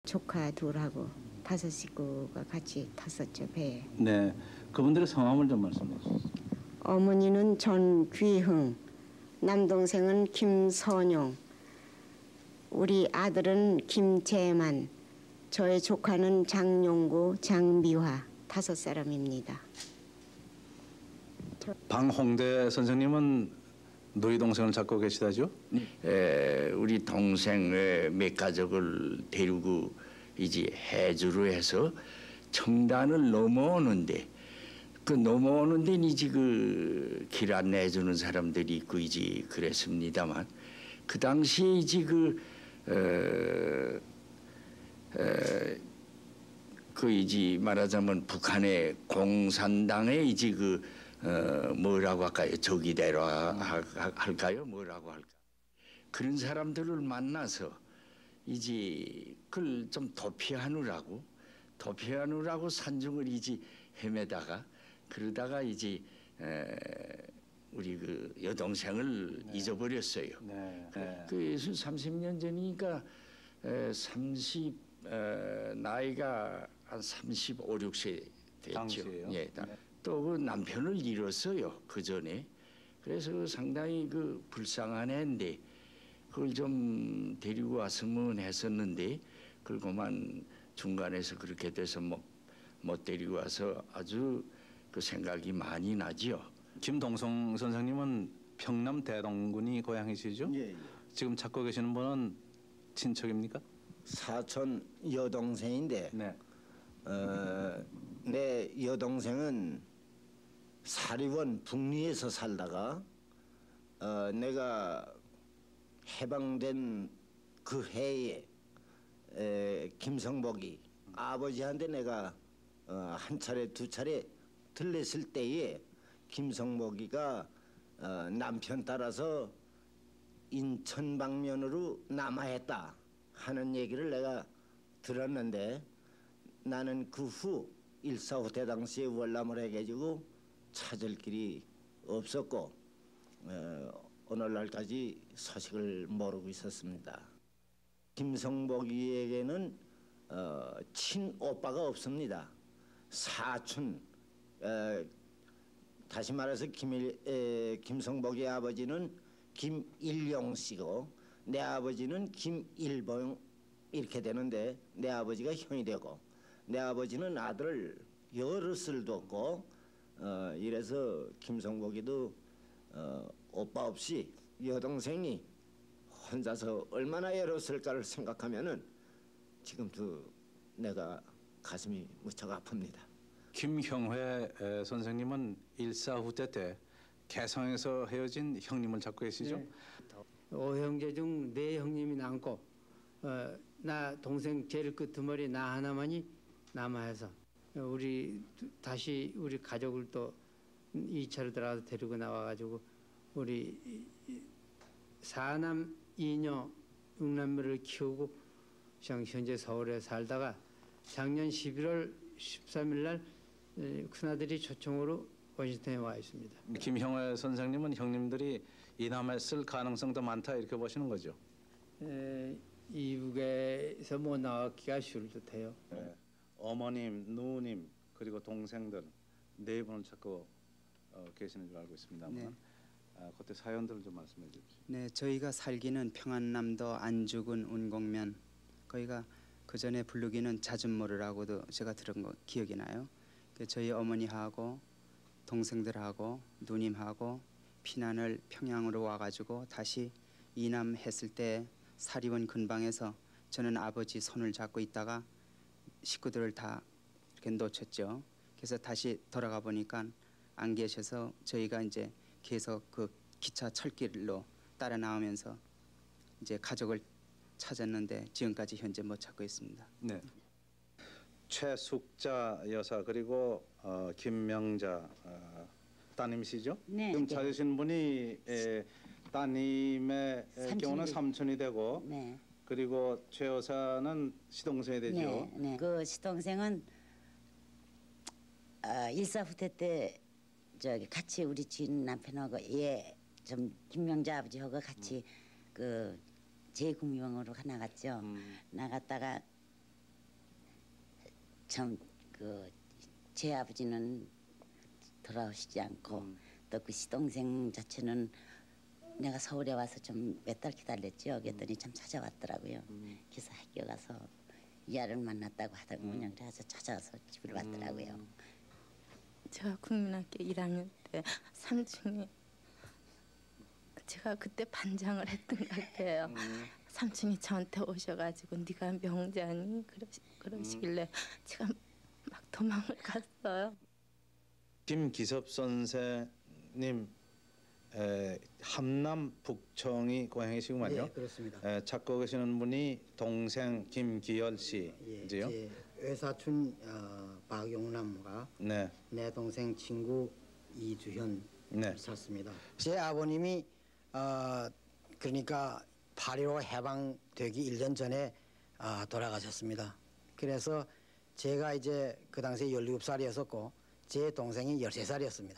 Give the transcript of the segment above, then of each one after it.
조카 둘하고 5식구가 같이 탔었죠, 배에. 네, 그분들의 성함을 좀 말씀해 주세요. 어머니는 전귀흥, 남동생은 김선용, 우리 아들은 김재만, 저의 조카는 장용구, 장미화 5사람입니다. 방홍대 선생님은 누이 동생을 찾고 계시다죠? 우리 동생 몇 가족을 데리고 이제 해주로 해서 청단을 넘어오는데 그 이제 그 길 안내해주는 사람들이 있고 이제 그랬습니다만 그 당시에 이제 그 이제 말하자면 북한의 공산당의 이제 뭐라고 할까요? 적이대로 할까요? 뭐라고 할까? 그런 사람들을 만나서 이제 그걸 좀 도피하느라고 산중을 이제 헤매다가 그러다가 이제 우리 그 여동생을 잊어버렸어요. 그래서 30년 전이니까 나이가 한 35, 6세 됐죠. 당시에요? 예, 또 그 남편을 잃었어요. 그 전에. 그래서 상당히 불쌍한 애인데 그걸 좀 데리고 왔으면 했었는데 그걸 그만 중간에서 그렇게 돼서 못 데리고 와서 아주 그 생각이 많이 나지요. 김동성 선생님은 평남 대동군이 고향이시죠? 예. 지금 찾고 계시는 분은 친척입니까? 사촌 여동생인데 네. 내 여동생은 사리원 북리에서 살다가 내가 해방된 그 해에 김성복이 아버지한테 내가 한 차례 두 차례 들렸을 때에 김성복이가 남편 따라서 인천 방면으로 남하했다 하는 얘기를 내가 들었는데 나는 그 후 1.4 후퇴 당시에 월남을 해가지고 찾을 길이 없었고 오늘날까지 소식을 모르고 있었습니다. 김성복이에게는 친오빠가 없습니다. 사촌 다시 말해서 김성복의 아버지는 김일용 씨고 내 아버지는 김일봉 이렇게 되는데 내 아버지가 형이 되고 내 아버지는 아들을 여럿을 뒀고 이래서 김성복이도 오빠 없이 여동생이 혼자서 얼마나 애로웠을까를 생각하면은 지금도 내가 가슴이 무척 아픕니다. 김형회 선생님은 1.4 후퇴 때 개성에서 헤어진 형님을 찾고 계시죠? 네. 5형제 중 4형님이 남고 나 동생 제일 끝머리 나 하나만이 남아서 다시 우리 가족을 또 2차로 들어가서 데리고 나와가지고 우리 4남 2녀 6남매를 키우고 현재 서울에 살다가 작년 11월 13일 날 큰아들이 초청으로 워싱턴에 와 있습니다. 김형회 선생님은 형님들이 이남했을 가능성도 많다 이렇게 보시는 거죠? 이북에서 못 나왔기가 쉬울 듯해요. 네. 어머님, 누님 그리고 동생들 4분을 찾고 계시는 줄 알고 있습니다만 네. 그때 사연들을 좀 말씀해 주십시오. 네, 저희가 살기는 평안남도 안주군 운곡면 거기가 그 전에 부르기는 잦은모르라고도 제가 들은 거 기억이 나요. 저희 어머니하고 동생들하고 누님하고 피난을 평양으로 와가지고 다시 이남했을 때 사리원 근방에서 저는 아버지 손을 잡고 있다가 식구들을 다 이렇게 놓쳤죠. 그래서 다시 돌아가 보니까 안 계셔서 저희가 이제 계속 그 기차 철길로 따라 나오면서 이제 가족을 찾았는데 지금까지 현재 못 찾고 있습니다. 네. 최숙자 여사 그리고 김명자 따님이시죠? 네. 지금 네. 찾으신 분이 따님의 경우는 삼촌이 되고 네. 그리고 최 여사는 시동생이 되죠. 네. 네. 그 시동생은 1.4 후퇴 때 저기 같이 우리 주인 남편하고 좀 김명자 아버지하고 같이 그 제국명으로 나갔죠. 나갔다가 참 그 제 아버지는 돌아오시지 않고 또 그 시동생 자체는 내가 서울에 와서 좀 몇 달 기다렸죠. 그랬더니 참 찾아왔더라고요. 그래서 학교 가서 이 아를 만났다고 하더군요. 그래서 찾아와서 집을 왔더라고요. 제가 국민학교 1학년 때 3층에 제가 그때 반장을 했던 것 같아요. 삼촌이 저한테 오셔가지고 네가 명자니 그러시길래 제가 막 도망을 갔어요. 김기섭 선생님 함남 북청이 고향이시구만요. 네, 그렇습니다. 찾고 계시는 분이 동생 김기열 씨지요? 제 외사촌 박용남과 네. 내 동생 친구 이주현 네. 찾습니다. 제 아버님이 그러니까 8.15 해방되기 1년 전에 돌아가셨습니다. 그래서 제가 이제 그 당시에 17살이었었고 제 동생이 13살이었습니다.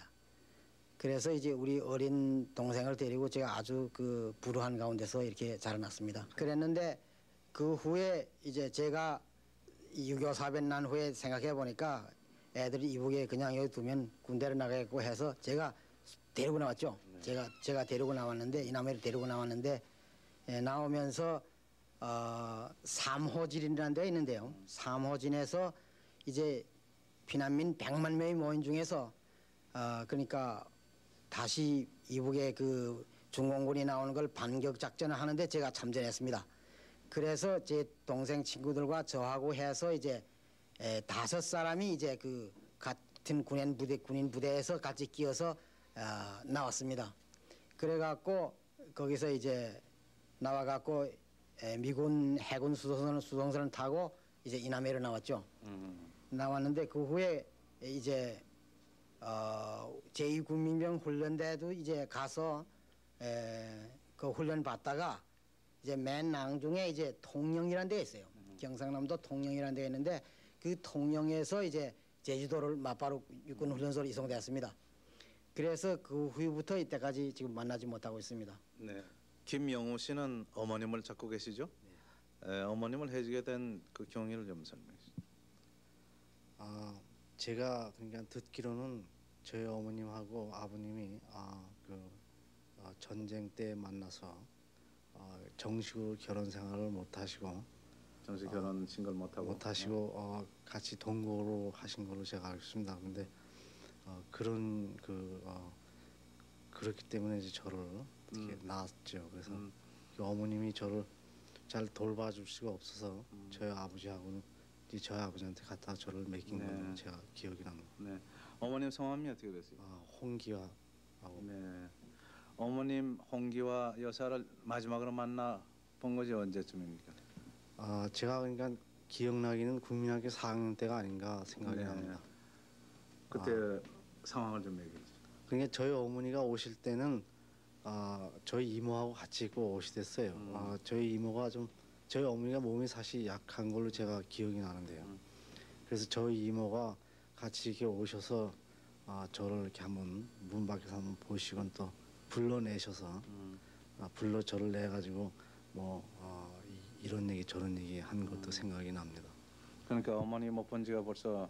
그래서 이제 우리 어린 동생을 데리고 제가 아주 그 불우한 가운데서 이렇게 자라났습니다. 그랬는데 그 후에 이제 제가 6.25 사변 난 후에 생각해 보니까 애들이 이북에 그냥 여기 두면 군대를 나가겠고 해서 제가 데리고 나왔죠. 제가 데리고 나왔는데 이남해를 데리고 나왔는데 나오면서 삼호진이라는 데가 있는데요. 삼호진에서 이제 피난민 100만 명이 모인 중에서 그러니까 다시 이북에 그 중공군이 나오는 걸 반격 작전을 하는데 제가 참전했습니다. 그래서 제 동생 친구들과 저하고 해서 이제 5사람이 이제 그 같은 군인 부대에서 같이 끼어서 나왔습니다. 그래갖고 거기서 이제 나와갖고 미군 해군 수송선을 타고 이제 이남해로 나왔죠. 나왔는데 그 후에 이제 제2군민병 훈련대도 이제 가서 그 훈련 받다가 이제 맨 낭중에 이제 통영이라는 데 있어요. 경상남도 통영이라는 데 있는데 그 통영에서 이제 제주도를 맞바로 육군 훈련소로 이송되었습니다. 그래서 그 후부터 이때까지 지금 만나지 못하고 있습니다. 네. 김영우 씨는 어머님을 찾고 계시죠? 네. 어머님을 해주게 된 그 경위를 좀 설명해 주시죠. 제가 그러니까 듣기로는 저희 어머님하고 아버님이 전쟁 때 만나서 정식으로 결혼 생활을 못 하시고 정식 결혼 신걸 못 하고 같이 동거로 하신 걸로 제가 알고 있습니다. 근데 그렇기 때문에 이제 저를 이렇게 낳았죠. 그래서 그 어머님이 저를 잘 돌봐줄 수가 없어서 저희 아버지하고는 이제 저희 아버지한테 갖다 저를 맡긴 걸로 제가 기억이 납니다. 네. 어머님 성함이 어떻게 되세요? 홍기화. 네. 어머님 홍기화 여사를 마지막으로 만나 본 것이 언제쯤입니까? 제가 그러니까 기억나기는 국민학교 4학년 때가 아닌가 생각이 납니다. 그때 상황을 좀 얘기해 주세요. 그러니까 저희 어머니가 오실 때는 저희 이모하고 같이 있고 오시댔어요. 저희 이모가 좀 저희 어머니가 몸이 사실 약한 걸로 제가 기억이 나는데요. 그래서 저희 이모가 같이 이렇게 오셔서 저를 이렇게 한번 문 밖에서 한번 보시곤 또 불러내셔서 불러 저를 내 가지고 이런 얘기 저런 얘기 한 것도 생각이 납니다. 그러니까 어머니 못 본 지가 벌써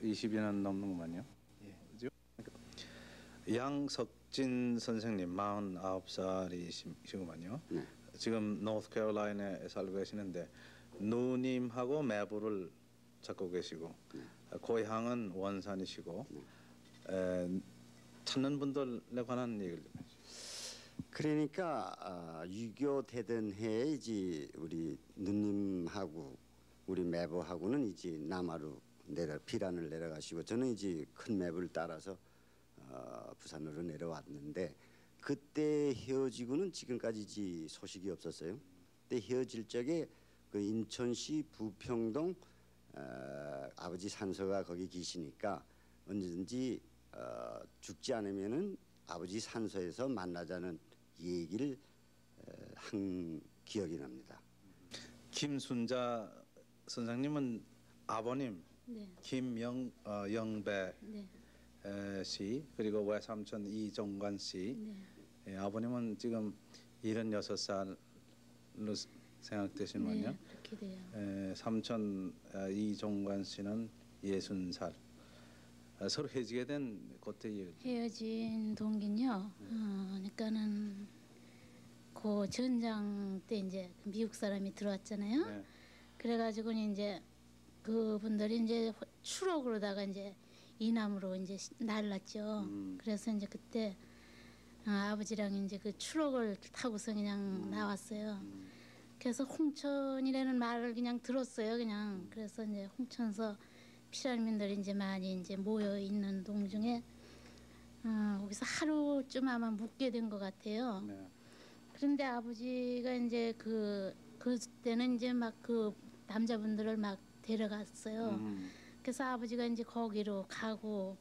20년 넘는구만요. 예. 양석진 선생님 49살이시구만요. 네. 지금 노스캐롤라이나에 살고 계시는데 누님하고 매부를 찾고 계시고 고향은 원산이시고 찾는 분들에 관한 얘기를 좀 해주세요. 그러니까 6.25 되던 해에 이제 우리 누님하고 우리 매부하고는 이제 남하로 비란을 내려가시고 저는 이제 큰 매부를 따라서 부산으로 내려왔는데 그때 헤어지고는 지금까지 이제 소식이 없었어요. 그때 헤어질 적에 그 인천시 부평동 아버지 산소가 거기 계시니까 언제든지 죽지 않으면은 아버지 산소에서 만나자는 얘기를 한 기억이 납니다. 김순자 선생님은 아버님 네. 김영배 네. 씨 그리고 외삼촌 이종관 씨 아버님은 지금 76살로 생각되시는군요. 네, 그렇게 돼요. 삼촌 이종관 씨는 60살. 서로 헤어지게 된 그때 얘기. 헤어진 동기는요. 그러니까는 그 전장 때 이제 미국 사람이 들어왔잖아요. 네. 그래가지고 이제 그분들이 이제 추록으로다가 이제 이남으로 이제 날랐죠. 그래서 이제 그때 아버지랑 이제 그 추록을 타고서 그냥 나왔어요. 그래서 홍천이라는 말을 그냥 들었어요. 그냥 그래서 이제 홍천서 피난민들이 이제 많이 이제 모여 있는 동중에 거기서 하루쯤 아마 묵게 된 것 같아요. 네. 그런데 아버지가 이제 그때는 이제 막 그 남자분들을 막 데려갔어요. 그래서 아버지가 이제 거기로 가고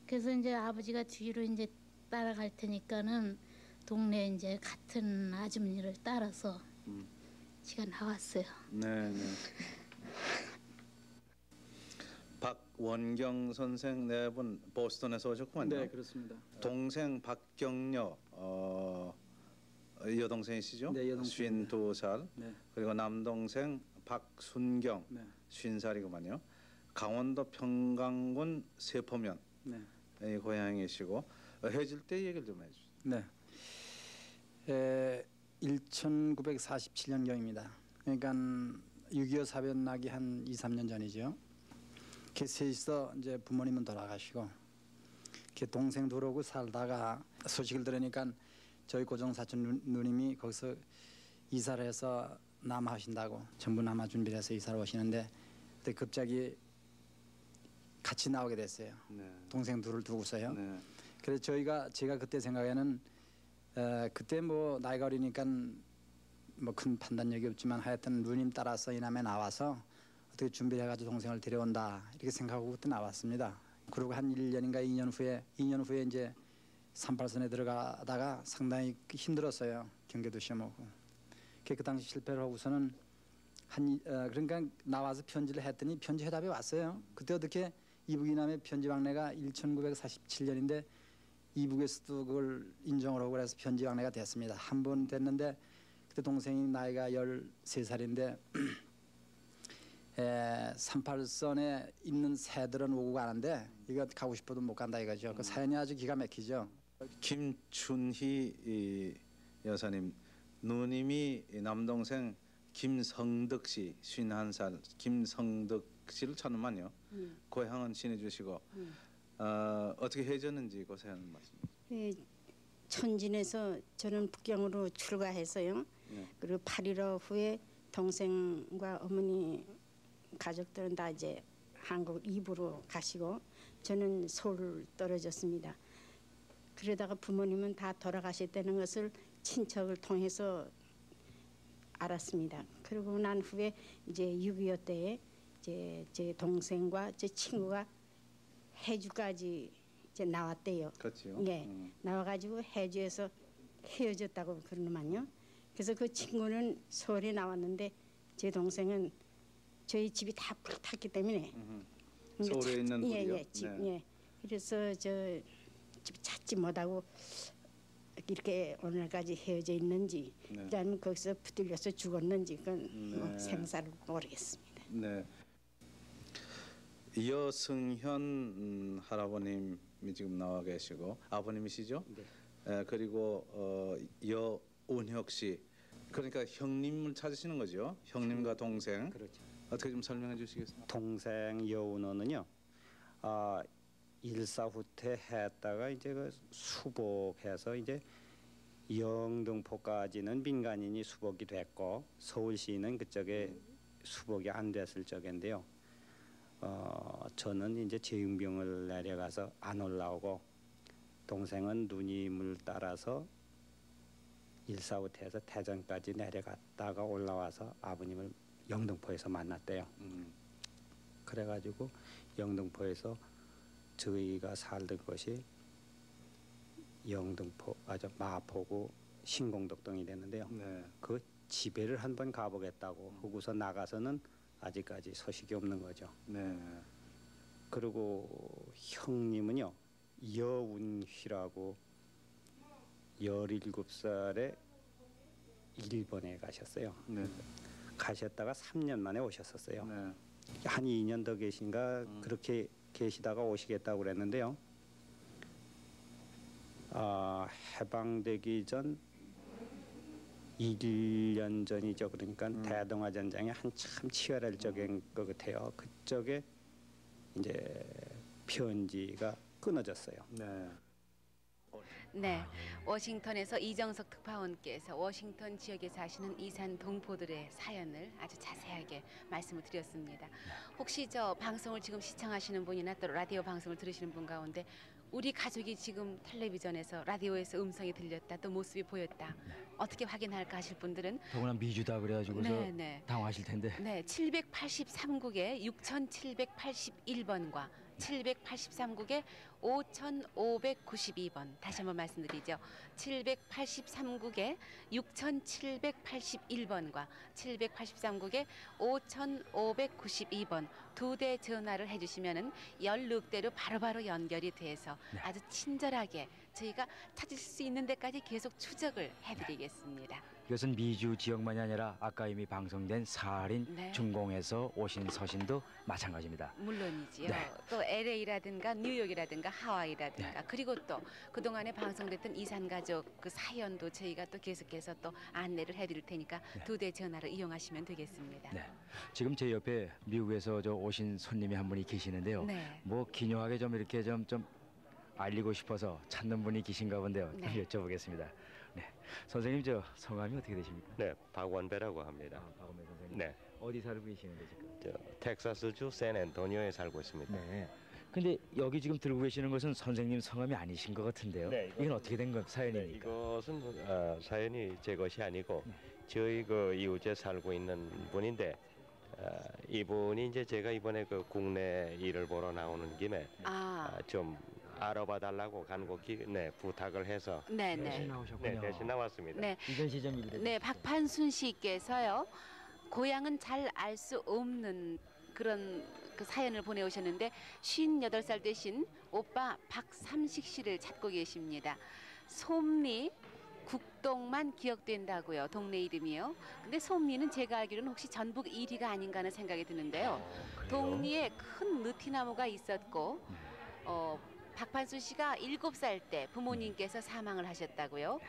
그래서 이제 아버지가 뒤로 이제 따라갈 테니까는 동네 이제 같은 아주머니를 따라서 제가 나왔어요. 네. 박원경 선생 네 분 보스턴에서 오셨구만요. 네, 그렇습니다. 동생 박경려 여동생이시죠? 네, 여동생. 52살. 네. 그리고 남동생 박순경 네. 50살이구만요. 강원도 평강군 세포면 네. 고향이시고 헤어질 때 얘기를 좀 해주세요. 네. 1947년경입니다. 그러니까 6.25 사변 나기 한 2, 3년 전이죠. 그 셋이서 이제 부모님은 돌아가시고 그 동생 들어오고 살다가 소식을 들으니까 저희 고종 사촌 누님이 거기서 이사를 해서 남하신다고 전부 남하 준비를 해서 이사를 오시는데 그때 갑자기 같이 나오게 됐어요. 네. 동생 둘을 두고서요. 네. 그래서 제가 그때 생각에는 그때 뭐 나이가 어리니까 뭐 큰 판단력이 없지만 하여튼 누님 따라서 이남에 나와서 어떻게 준비를 해가지고 동생을 데려온다 이렇게 생각하고 그때 나왔습니다. 그리고 한 1년인가 2년 후에 이제 38선에 들어가다가 상당히 힘들었어요. 경계도 시험 오고. 그 당시 실패를 하고서는 그러니까 나와서 편지를 했더니 편지 해답이 왔어요. 그때 어떻게 이북 이남의 편지 왕래가 1947년인데 이북에서도 그걸 인정을 하고 그래서 편지 왕래가 됐습니다. 한 번 됐는데 그때 동생이 나이가 13살인데 38선에 있는 새들은 오고 가는데 이거 가고 싶어도 못 간다 이거죠. 그 사연이 아주 기가 막히죠. 김춘희 여사님 누님이 남동생 김성덕 씨 51살 김성덕 씨를 찾는만요. 고향은 신해주시고 어떻게 헤어졌는지 그 사연 말씀. 네, 천진에서 저는 북경으로 출가해서요. 네. 그리고 8일 후에 동생과 어머니 가족들은 다 이제 한국 이부로 가시고 저는 서울 떨어졌습니다. 그러다가 부모님은 다 돌아가셨다는 것을 친척을 통해서 알았습니다. 그리고 난 후에 이제 6.25 때에 이제 제 동생과 제 친구가 해주까지 이제 나왔대요. 그렇죠. 예, 나와가지고 해주에서 헤어졌다고 그러더만요. 그래서 그 친구는 서울에 나왔는데 제 동생은 저희 집이 다 불탔기 때문에 서울에 있는 분이요? 예, 집, 네. 예. 그래서 저 집 찾지 못하고 이렇게 오늘까지 헤어져 있는지, 네. 그다음에 거기서 붙들려서 죽었는지 그건 뭐 네. 생사를 모르겠습니다. 네. 여승현 할아버님이 지금 나와 계시고 아버님이시죠? 네. 그리고 여운혁 씨. 그러니까 형님을 찾으시는 거죠? 형님과 동생. 그렇죠. 어떻게 좀 설명해 주시겠습니까? 동생 여운호는요. 일사후퇴 했다가 이제 그 수복해서 이제 영등포까지는 민간인이 수복이 됐고 서울시는 그쪽에 수복이 안 됐을 적인데요. 저는 이제 재응병을 내려가서 안 올라오고 동생은 누님을 따라서 일사후퇴해서 대전까지 내려갔다가 올라와서 아버님을 영등포에서 만났대요. 그래가지고 영등포에서 저희가 살던 곳이 영등포, 마포구 신공덕동이 됐는데요. 네. 그 집에를 한번 가보겠다고 하고서 나가서는 아직까지 소식이 없는 거죠. 네. 그리고 형님은요, 여운휘라고 17살에 일본에 가셨어요. 네. 가셨다가 3년 만에 오셨었어요. 네. 한 2년 더 계신가 그렇게 계시다가 오시겠다고 그랬는데요. 해방되기 전 1년 전이죠. 그러니까 대동아 전쟁이 한참 치열할 적인 것 같아요. 그쪽에 이제 편지가 끊어졌어요. 네. 네, 워싱턴에서 이정석 특파원께서 워싱턴 지역에 사시는 이산 동포들의 사연을 아주 자세하게 말씀을 드렸습니다. 혹시 저 방송을 지금 시청하시는 분이나 또 라디오 방송을 들으시는 분 가운데 우리 가족이 지금 텔레비전에서 라디오에서 음성이 들렸다 또 모습이 보였다 어떻게 확인할까 하실 분들은 더구나 미주다 그래가지고서 네. 당황하실 텐데. 네, 783국에 6781번과 783국에 5592번 다시 한번 말씀드리죠. 783국에 6781번과 783국에 5592번 두 대 전화를 해주시면은 16대로 바로바로 연결이 돼서 아주 친절하게 저희가 찾을 수 있는 데까지 계속 추적을 해드리겠습니다. 이것은 미주 지역만이 아니라 아까 이미 방송된 사할인 네. 중공에서 오신 서신도 마찬가지입니다. 물론이지요. 네. 또 LA라든가 뉴욕이라든가 하와이라든가 그리고 또 그동안에 방송됐던 이산가족 그 사연도 저희가 또 계속해서 또 안내를 해드릴 테니까 두 대 전화를 이용하시면 되겠습니다. 네. 지금 제 옆에 미국에서 저 오신 손님이 한 분이 계시는데요. 네. 뭐 기묘하게 좀 이렇게 좀 알리고 싶어서 찾는 분이 계신가 본데요. 좀 네. 여쭤보겠습니다. 네. 선생님 저 성함이 어떻게 되십니까? 네, 박원배라고 합니다. 박원배 선생님. 네. 어디 살고 계시는데 지금? 텍사스주 샌앤토니오에 살고 있습니다. 네. 근데 여기 지금 들고 계시는 것은 선생님 성함이 아니신 것 같은데요. 네, 이건 어떻게 된 건 사연입니까? 이것은 사연이 제 것이 아니고 저희 그 이웃에 살고 있는 분인데 이분이 이제 제가 이번에 그 국내 일을 보러 나오는 김에 좀 알아봐 달라고 간곡히 부탁을 해서 대신 나오셨군요. 네, 대신 나왔습니다. 네. 이전 시점 일이 네, 박판순 씨께서요. 고향은 잘 알 수 없는 그런 그 사연을 보내오셨는데 58살 되신 오빠 박삼식 씨를 찾고 계십니다. 솜리 국동만 기억된다고요. 동네 이름이요. 근데 솜리는 제가 알기로는 혹시 전북 1위가 아닌가 하는 생각이 드는데요. 동리에 큰 느티나무가 있었고 박판순 씨가 7살 때 부모님께서 사망을 하셨다고요.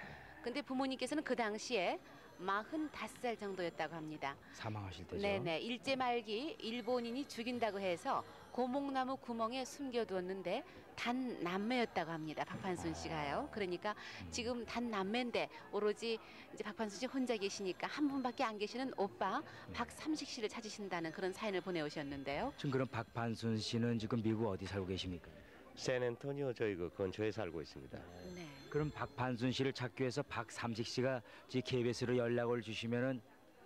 근데 부모님께서는 그 당시에 45살 정도였다고 합니다. 사망하실 때죠. 네네. 일제 말기 일본인이 죽인다고 해서 고목나무 구멍에 숨겨두었는데 단 남매였다고 합니다. 박판순 씨가요. 그러니까 지금 단 남매인데 오로지 이제 박판순 씨 혼자 계시니까 한 분밖에 안 계시는 오빠 박삼식 씨를 찾으신다는 그런 사연을 보내오셨는데요. 지금 그럼 박판순 씨는 지금 미국 어디 살고 계십니까? 샌앤토니오 저희 그 근처에 살고 있습니다. 네. 그럼 박판순 씨를 찾기 위해서 박삼식 씨가 지 KBS로 연락을 주시면은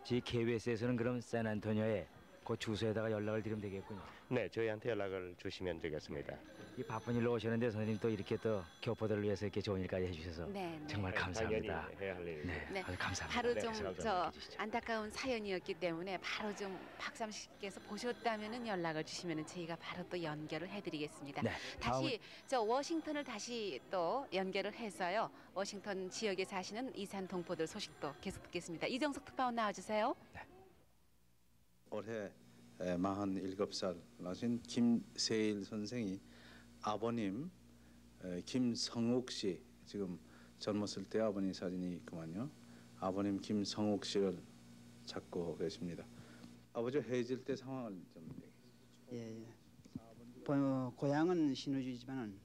지 KBS에서는 그럼 샌안토니오에 그 주소에다가 연락을 드리면 되겠군요. 네, 저희한테 연락을 주시면 되겠습니다. 이 바쁜 일로 오셨는데 선생님 또 이렇게 또 교포들을 위해서 이렇게 좋은 일까지 해주셔서 네, 네. 정말 감사합니다. 당연히 해야 할 일입니다. 네, 아주 감사합니다. 바로 네, 좀 제가 저 안타까운 사연이었기 때문에 바로 좀 박삼식께서 보셨다면은 연락을 주시면은 저희가 바로 또 연결을 해드리겠습니다. 네, 다시 저 워싱턴을 다시 또 연결을 해서요. 워싱턴 지역에 사시는 이산 동포들 소식도 계속 듣겠습니다. 이정석 특파원 나와주세요. 올해 47살 나신 김세일 선생이 아버님 김성욱 씨 지금 젊었을 때 아버님 사진이 있구만요. 아버님 김성욱 씨를 찾고 계십니다. 아버지 헤어질 때 상황을 좀 얘기해 주시죠. 고향은 신우주지만은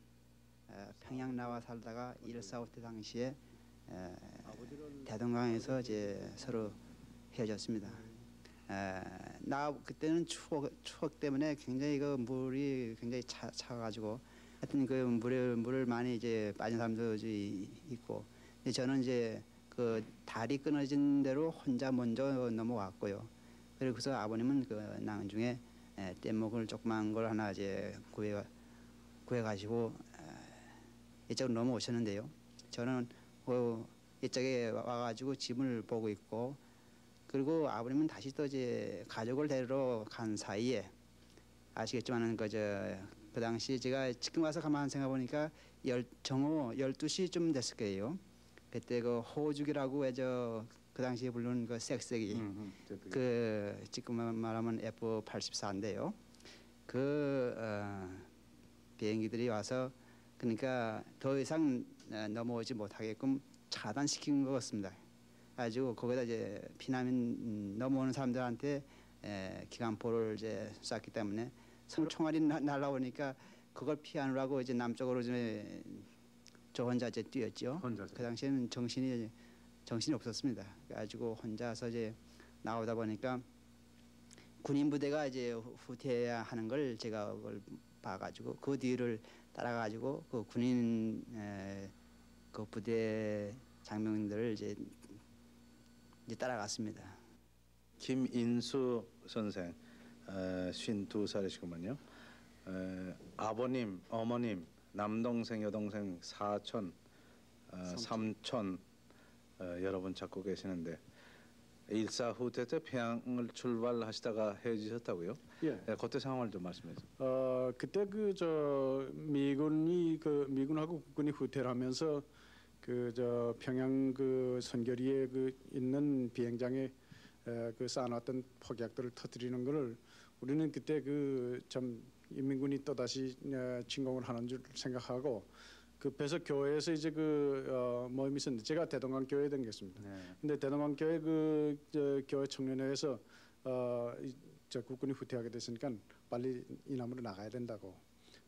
평양 나와 살다가 1.4.5 때 당시에 대동강에서 이제 서로 헤어졌습니다. 나 그때는 추억 때문에 굉장히 그 물이 굉장히 차가지고 하여튼 그 물을 많이 이제 빠진 사람도 있고 근데 저는 이제 그 다리 끊어진 대로 혼자 먼저 넘어왔고요. 그래서 아버님은 그 나중에 뗏목을 조그만 걸 하나 이제 구해가지고 이쪽으로 넘어오셨는데요. 저는 이쪽에 와가지고 짐을 보고 있고 그리고 아버님은 다시 또 이제 가족을 데리러 간 사이에 아시겠지만은 그 당시 제가 지금 와서 가만 생각해 보니까 정오 12시쯤 됐을 거예요. 그때 그 호주기라고 해서 그 당시에 부르는 그 섹스기 그 지금 말하면 F-84인데요. 그 비행기들이 와서 그러니까 더 이상 넘어오지 못하게끔 차단시킨 것 같습니다. 가지고 거기다 이제 피난민 넘어오는 사람들한테 기관포를 이제 쐈기 때문에 총알이 날라오니까 그걸 피하느라고 이제 남쪽으로 저 혼자 이제 뛰었죠. 그 당시에는 정신이 없었습니다. 그래가지고 혼자서 이제 나오다 보니까 군인 부대가 이제 후퇴해야 하는 걸 제가 그걸 봐가지고 그 뒤를 따라가지고 그 군인 그 부대 장병들을 이제 따라갔습니다. 김인수 선생 52살이시구만요. 아버님, 어머님, 남동생, 여동생, 사촌, 삼촌 여러분 찾고 계시는데 일사 후퇴 때 평양을 출발하시다가 헤어지셨다고요? 예. 그때 상황을 좀 말씀해 주세요. 그때 미군하고 국군이 후퇴를 하면서 평양 선거리에 있는 비행장에 쌓아놨던 폭약들을 터뜨리는 것을 우리는 그때 참 인민군이 또 다시 침공을 하는 줄 생각하고 급해서 교회에서 이제 모임이 있었는데 제가 대동강 교회에 다녔습니다. 근데 대동강 교회 교회 청년회에서 국군이 후퇴하게 됐으니까 빨리 이남으로 나가야 된다고.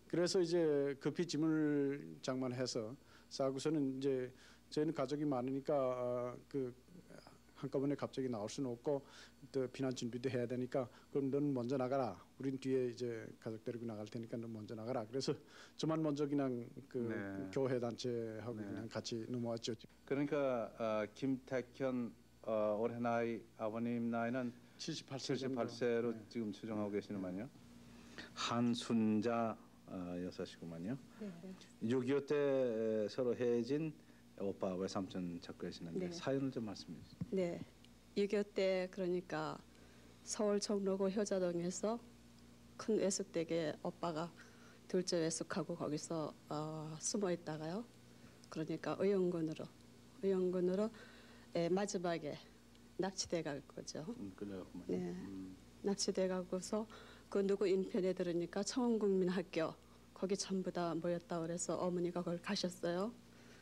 그래서 이제 급히 짐을 장만해서 싸고서는 이제 저희는 가족이 많으니까 한꺼번에 갑자기 나올 수는 없고 또 피난 준비도 해야 되니까 그럼 너는 먼저 나가라. 우린 뒤에 이제 가족 데리고 나갈 테니까 너 먼저 나가라. 그래서 저만 먼저 그냥 교회 단체하고 그냥 같이 넘어왔죠. 그러니까 김택현 올해 나이 아버님 나이는 78세로 지금 추정하고 계시는만요. 한순자 여사시구만요. 6.25 때 서로 헤어진 오빠 외삼촌 찾고 계시는데 사연을 좀 말씀해 주세요. 네, 6.25 때 그러니까 서울 종로구 효자동에서 큰 외숙댁에 오빠가 둘째 외숙하고 거기서 숨어 있다가요. 그러니까 의용군으로 마지막에 납치돼 갈 거죠. 네, 납치돼 가고서 그 누구 인편에 들으니까 청원국민학교 거기 전부 다 모였다 그래서 어머니가 거기 가셨어요.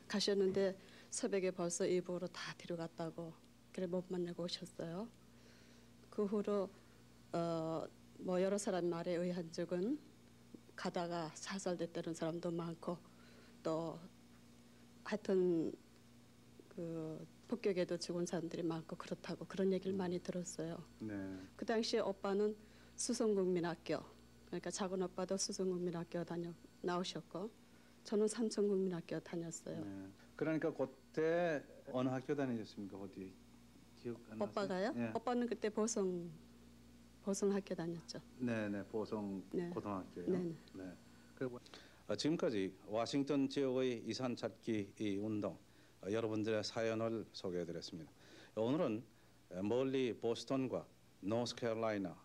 가셨는데 새벽에 벌써 이북으로 다 데려갔다고 그래 못 만나고 오셨어요. 그 후로 뭐 여러 사람 말에 의한 적은 가다가 사살됐다는 사람도 많고 또 하여튼 폭격에도 죽은 사람들이 많고 그렇다고 그런 얘기를 많이 들었어요. 그 당시에 오빠는 수성국민학교 그러니까 작은 오빠도 수성국민학교 나오셨고 저는 삼천국민학교 다녔어요. 그러니까 그때 어느 학교 다니셨습니까? 어디 기억 안 나세요? 오빠가요? 예. 오빠는 그때 보성 학교 다녔죠. 네네 보성 고등학교요. 네. 그리고 지금까지 워싱턴 지역의 이산 찾기 이 운동 여러분들의 사연을 소개해드렸습니다. 오늘은 멀리 보스턴과 노스캐롤라이나,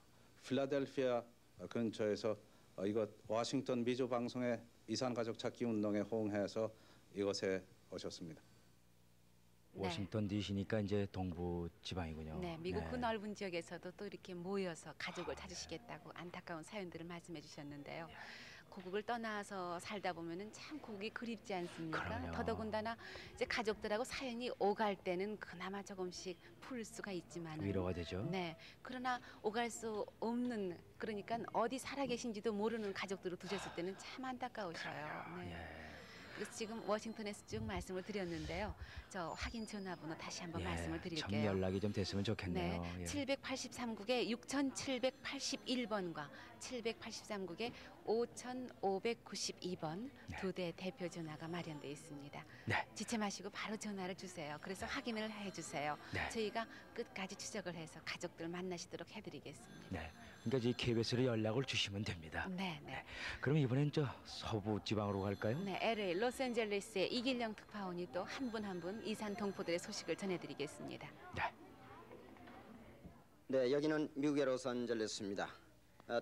필라델피아 근처에서 이곳 워싱턴 미주 방송의 이산 가족 찾기 운동에 호응해서 이곳에 오셨습니다. 워싱턴 DC니까 이제 동부 지방이군요. 네, 미국 그 넓은 지역에서도 또 이렇게 모여서 가족을 찾으시겠다고 안타까운 사연들을 말씀해 주셨는데요. 고국을 떠나서 살다 보면은 참 고국이 그립지 않습니까? 그럼요. 더더군다나 이제 가족들하고 사연이 오갈 때는 그나마 조금씩 풀 수가 있지만 위로가 되죠. 네, 그러나 오갈 수 없는 그러니까 어디 살아 계신지도 모르는 가족들을 두셨을 때는 참 안타까우셔요. 네. 그래서 지금 워싱턴에서 쭉 말씀을 드렸는데요. 저 확인 전화번호 다시 한번 말씀을 드릴게요. 좀 연락이 좀 됐으면 좋겠네요. 네, 783국에 6781번과 783국에 5592번 두 대 대표 전화가 마련되어 있습니다. 지체 마시고 바로 전화를 주세요. 그래서 확인을 해주세요. 저희가 끝까지 추적을 해서 가족들 만나시도록 해드리겠습니다. 네, 그러니까 이 KBS로 연락을 주시면 됩니다. 네. 그럼 이번엔 저 서부 지방으로 갈까요? 네, LA 로스앤젤레스의 이길영 특파원이 또 한 분 한 분 이산 동포들의 소식을 전해드리겠습니다. 네, 여기는 미국의 로스앤젤레스입니다.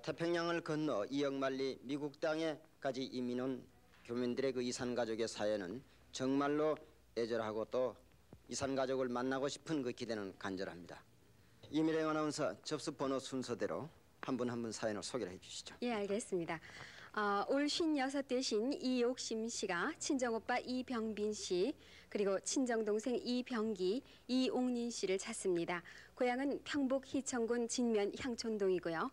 태평양을 건너 2억 마리 미국 땅에까지 이민 온 교민들의 그 이산 가족의 사연은 정말로 애절하고 또 이산 가족을 만나고 싶은 그 기대는 간절합니다. 이미래 아나운서 접수 번호 순서대로 한 분 한 분 사연을 소개를 해주시죠. 예, 알겠습니다. 올 56 되신 이옥심 씨가 친정오빠 이병빈 씨, 그리고 친정동생 이병기, 이옥린 씨를 찾습니다. 고향은 평북 희천군 진면 향촌동이고요.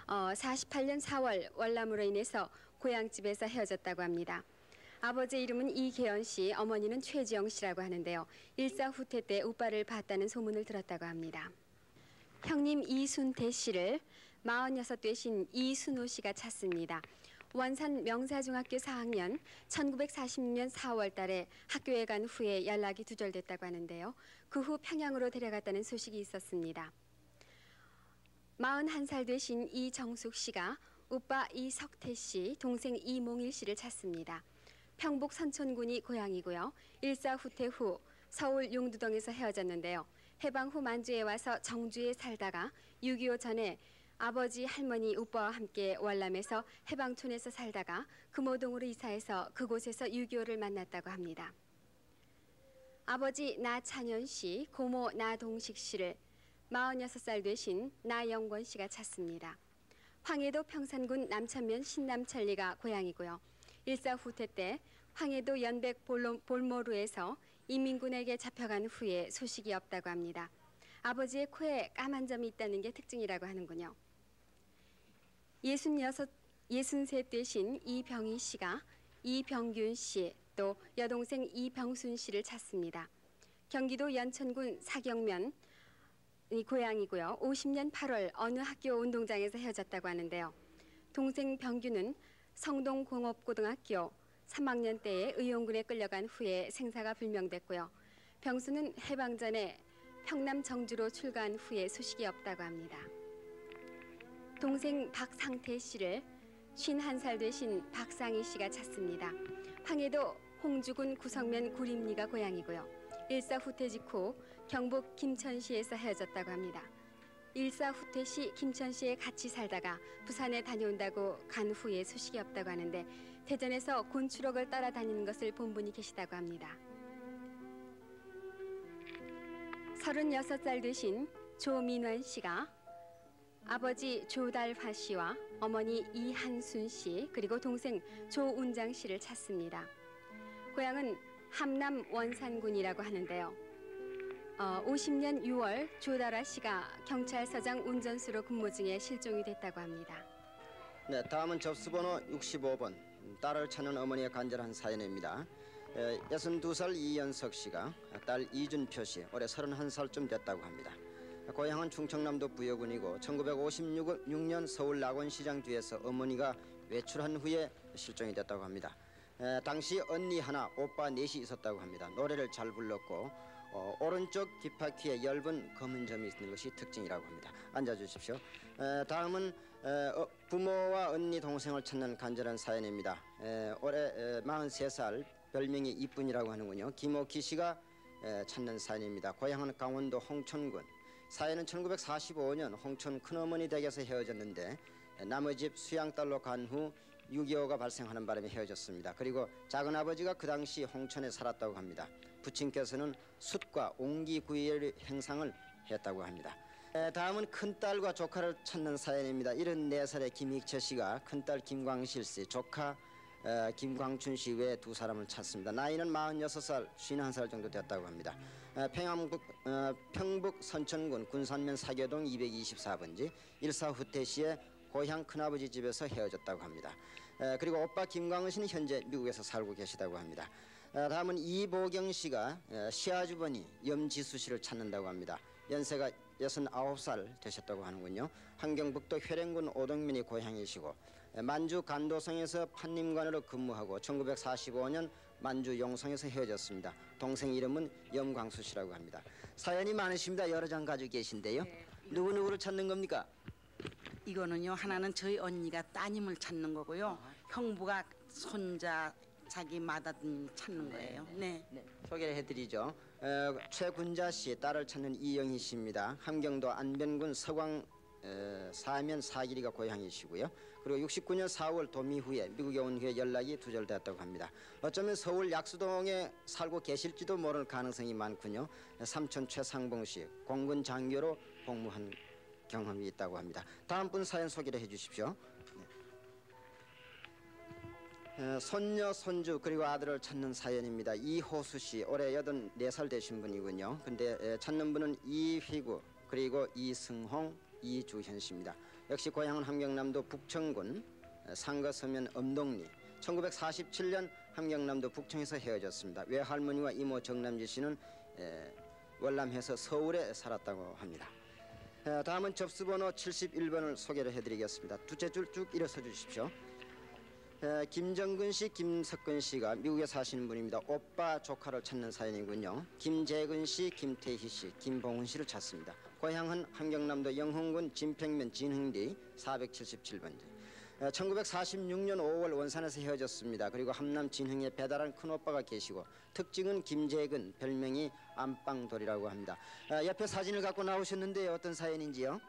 48년 4월 월남으로 인해서 고향집에서 헤어졌다고 합니다. 아버지 이름은 이계연 씨, 어머니는 최지영 씨라고 하는데요. 일사후퇴 때 오빠를 봤다는 소문을 들었다고 합니다. 형님 이순태 씨를 46 되신 이순호 씨가 찾습니다. 원산 명사중학교 4학년 1940년 4월 달에 학교에 간 후에 연락이 두절됐다고 하는데요. 그 후 평양으로 데려갔다는 소식이 있었습니다. 41살 되신 이정숙 씨가 오빠 이석태 씨, 동생 이몽일 씨를 찾습니다. 평북 선촌군이 고향이고요. 일사후퇴 후 서울 용두동에서 헤어졌는데요. 해방 후 만주에 와서 정주에 살다가 6.25 전에 아버지, 할머니, 오빠와 함께 월남에서 해방촌에서 살다가 금호동으로 이사해서 그곳에서 6.25를 만났다고 합니다. 아버지 나찬현 씨, 고모 나동식 씨를 46살 되신 나영권 씨가 찾습니다. 황해도 평산군 남천면 신남천리가 고향이고요. 일사후퇴 때 황해도 연백 볼모루에서 인민군에게 잡혀간 후에 소식이 없다고 합니다. 아버지의 코에 까만 점이 있다는 게 특징이라고 하는군요. 63 되신 이병희 씨가 이병균 씨, 또 여동생 이병순 씨를 찾습니다. 경기도 연천군 사경면 고향이고요. 50년 8월 어느 학교 운동장에서 헤어졌다고 하는데요. 동생 병규는 성동공업고등학교 3학년 때에 의용군에 끌려간 후에 생사가 불명됐고요. 병수는 해방 전에 평남 정주로 출가한 후에 소식이 없다고 합니다. 동생 박상태 씨를 51살 되신 박상희 씨가 찾습니다. 황해도 홍주군 구성면 구림리가 고향이고요. 일사후퇴 직후 경북 김천시에서 헤어졌다고 합니다. 일사후퇴 시 김천시에 같이 살다가 부산에 다녀온다고 간 후에 소식이 없다고 하는데 대전에서 곤추록을 따라다니는 것을 본 분이 계시다고 합니다. 36살 되신 조민환 씨가 아버지 조달화 씨와 어머니 이한순 씨, 그리고 동생 조운장 씨를 찾습니다. 고향은 함남 원산군이라고 하는데요. 50년 6월 조달화 씨가 경찰서장 운전수로 근무 중에 실종이 됐다고 합니다. 네, 다음은 접수번호 65번 딸을 찾는 어머니의 간절한 사연입니다. 62살 이연석 씨가 딸 이준표 씨, 올해 31살쯤 됐다고 합니다. 고향은 충청남도 부여군이고 1956년 서울 낙원시장 뒤에서 어머니가 외출한 후에 실종이 됐다고 합니다. 당시 언니 하나, 오빠 넷이 있었다고 합니다. 노래를 잘 불렀고 오른쪽 뒷바퀴에 엷은 검은 점이 있는 것이 특징이라고 합니다. 앉아주십시오. 다음은 부모와 언니, 동생을 찾는 간절한 사연입니다. 올해 43살, 별명이 이쁜이라고 하는군요. 김옥희 씨가 찾는 사연입니다. 고향은 강원도 홍천군. 사연은 1945년 홍천 큰어머니 댁에서 헤어졌는데 남의 집 수양딸로 간 후 6.25가 발생하는 바람에 헤어졌습니다. 그리고 작은아버지가 그 당시 홍천에 살았다고 합니다. 부친께서는 숯과 옹기 구이의 행상을 했다고 합니다. 다음은 큰딸과 조카를 찾는 사연입니다. 74살의 김익철 씨가 큰딸 김광실 씨, 조카 김광춘 씨 외 두 사람을 찾습니다. 나이는 46살, 51살 정도 됐다고 합니다. 평북 선천군 군산면 사교동 224번지 일사후퇴 씨의 고향 큰아버지 집에서 헤어졌다고 합니다. 그리고 오빠 김광은 씨는 현재 미국에서 살고 계시다고 합니다. 다음은 이보경 씨가 시아주버니 염지수 씨를 찾는다고 합니다. 연세가 69살 되셨다고 하는군요. 함경북도 회령군 오동면이 고향이시고 만주 간도성에서 판림관으로 근무하고 1945년 만주 용성에서 헤어졌습니다. 동생 이름은 염광수 씨라고 합니다. 사연이 많으십니다. 여러 장 가지고 계신데요. 네. 누구누구를 찾는 겁니까? 이거는요, 하나는 저희 언니가 따님을 찾는 거고요. 형부가 손자 자기 맏아들 찾는 거예요. 네. 소개를 해드리죠. 최군자 씨, 딸을 찾는 이영희 씨입니다. 함경도 안변군 서광 사면 사길이가 고향이시고요. 그리고 69년 4월 도미 후에 미국에 온 후에 연락이 두절되었다고 합니다. 어쩌면 서울 약수동에 살고 계실지도 모를 가능성이 많군요. 삼촌 최상봉 씨, 공군 장교로 복무한 경험이 있다고 합니다. 다음 분 사연 소개를 해주십시오. 손녀, 손주 그리고 아들을 찾는 사연입니다. 이호수 씨, 올해 84살 되신 분이군요. 근데 찾는 분은 이휘구 그리고 이승홍, 이주현 씨입니다. 역시 고향은 함경남도 북천군 상거서면 엄동리. 1947년 함경남도 북청에서 헤어졌습니다. 외할머니와 이모 정남지 씨는 월남해서 서울에 살았다고 합니다. 다음은 접수번호 71번을 소개를 해드리겠습니다. 두째 줄 쭉 일어서 주십시오. 김정근 씨, 김석근 씨가 미국에 사시는 분입니다. 오빠 조카를 찾는 사연이군요. 김재근 씨, 김태희 씨, 김봉훈 씨를 찾습니다. 고향은 함경남도 영흥군 진평면 진흥리 477번지. 1946년 5월 원산에서 헤어졌습니다. 그리고 함남 진흥에 배달한 큰오빠가 계시고 특징은 김재근, 별명이 안방돌이라고 합니다. 옆에 사진을 갖고 나오셨는데 어떤 사연인지요?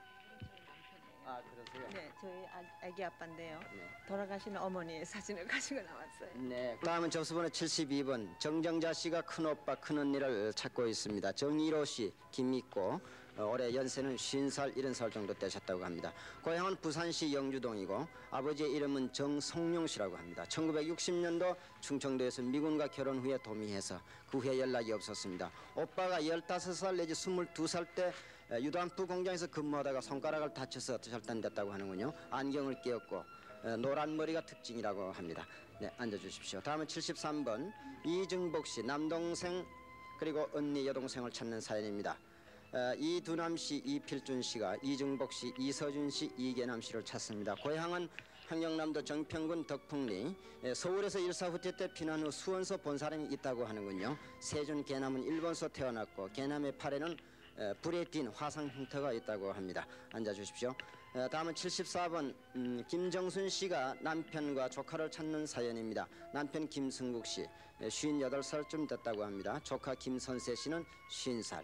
아, 그러세요? 네, 저희 아기 아빠인데요. 돌아가신 어머니의 사진을 가지고 나왔어요. 네. 다음은 접수번호 72번 정정자 씨가 큰오빠 큰언니를 찾고 있습니다. 정일호 씨, 김익고 올해 연세는 50살, 70살 정도 되셨다고 합니다. 고향은 부산시 영주동이고 아버지의 이름은 정성룡 씨라고 합니다. 1960년도 충청도에서 미군과 결혼 후에 도미해서 그 후에 연락이 없었습니다. 오빠가 15살 내지 22살 때 유담프 공장에서 근무하다가 손가락을 다쳐서 절단됐다고 하는군요. 안경을 끼었고 노란 머리가 특징이라고 합니다. 네, 앉아주십시오. 다음은 73번 이증복 씨, 남동생 그리고 언니 여동생을 찾는 사연입니다. 이두남 씨, 이필준 씨가 이증복 씨, 이서준 씨, 이계남 씨를 찾습니다. 고향은 함경남도 정평군 덕풍리. 서울에서 일사후퇴 때 피난 후 수원서 본 사람이 있다고 하는군요. 세준 계남은 일본서 태어났고 계남의 팔에는 불에 띤 화상 흉터가 있다고 합니다. 앉아주십시오. 다음은 74번 김정순 씨가 남편과 조카를 찾는 사연입니다. 남편 김승국 씨 58살쯤 됐다고 합니다. 조카 김선세 씨는 50살.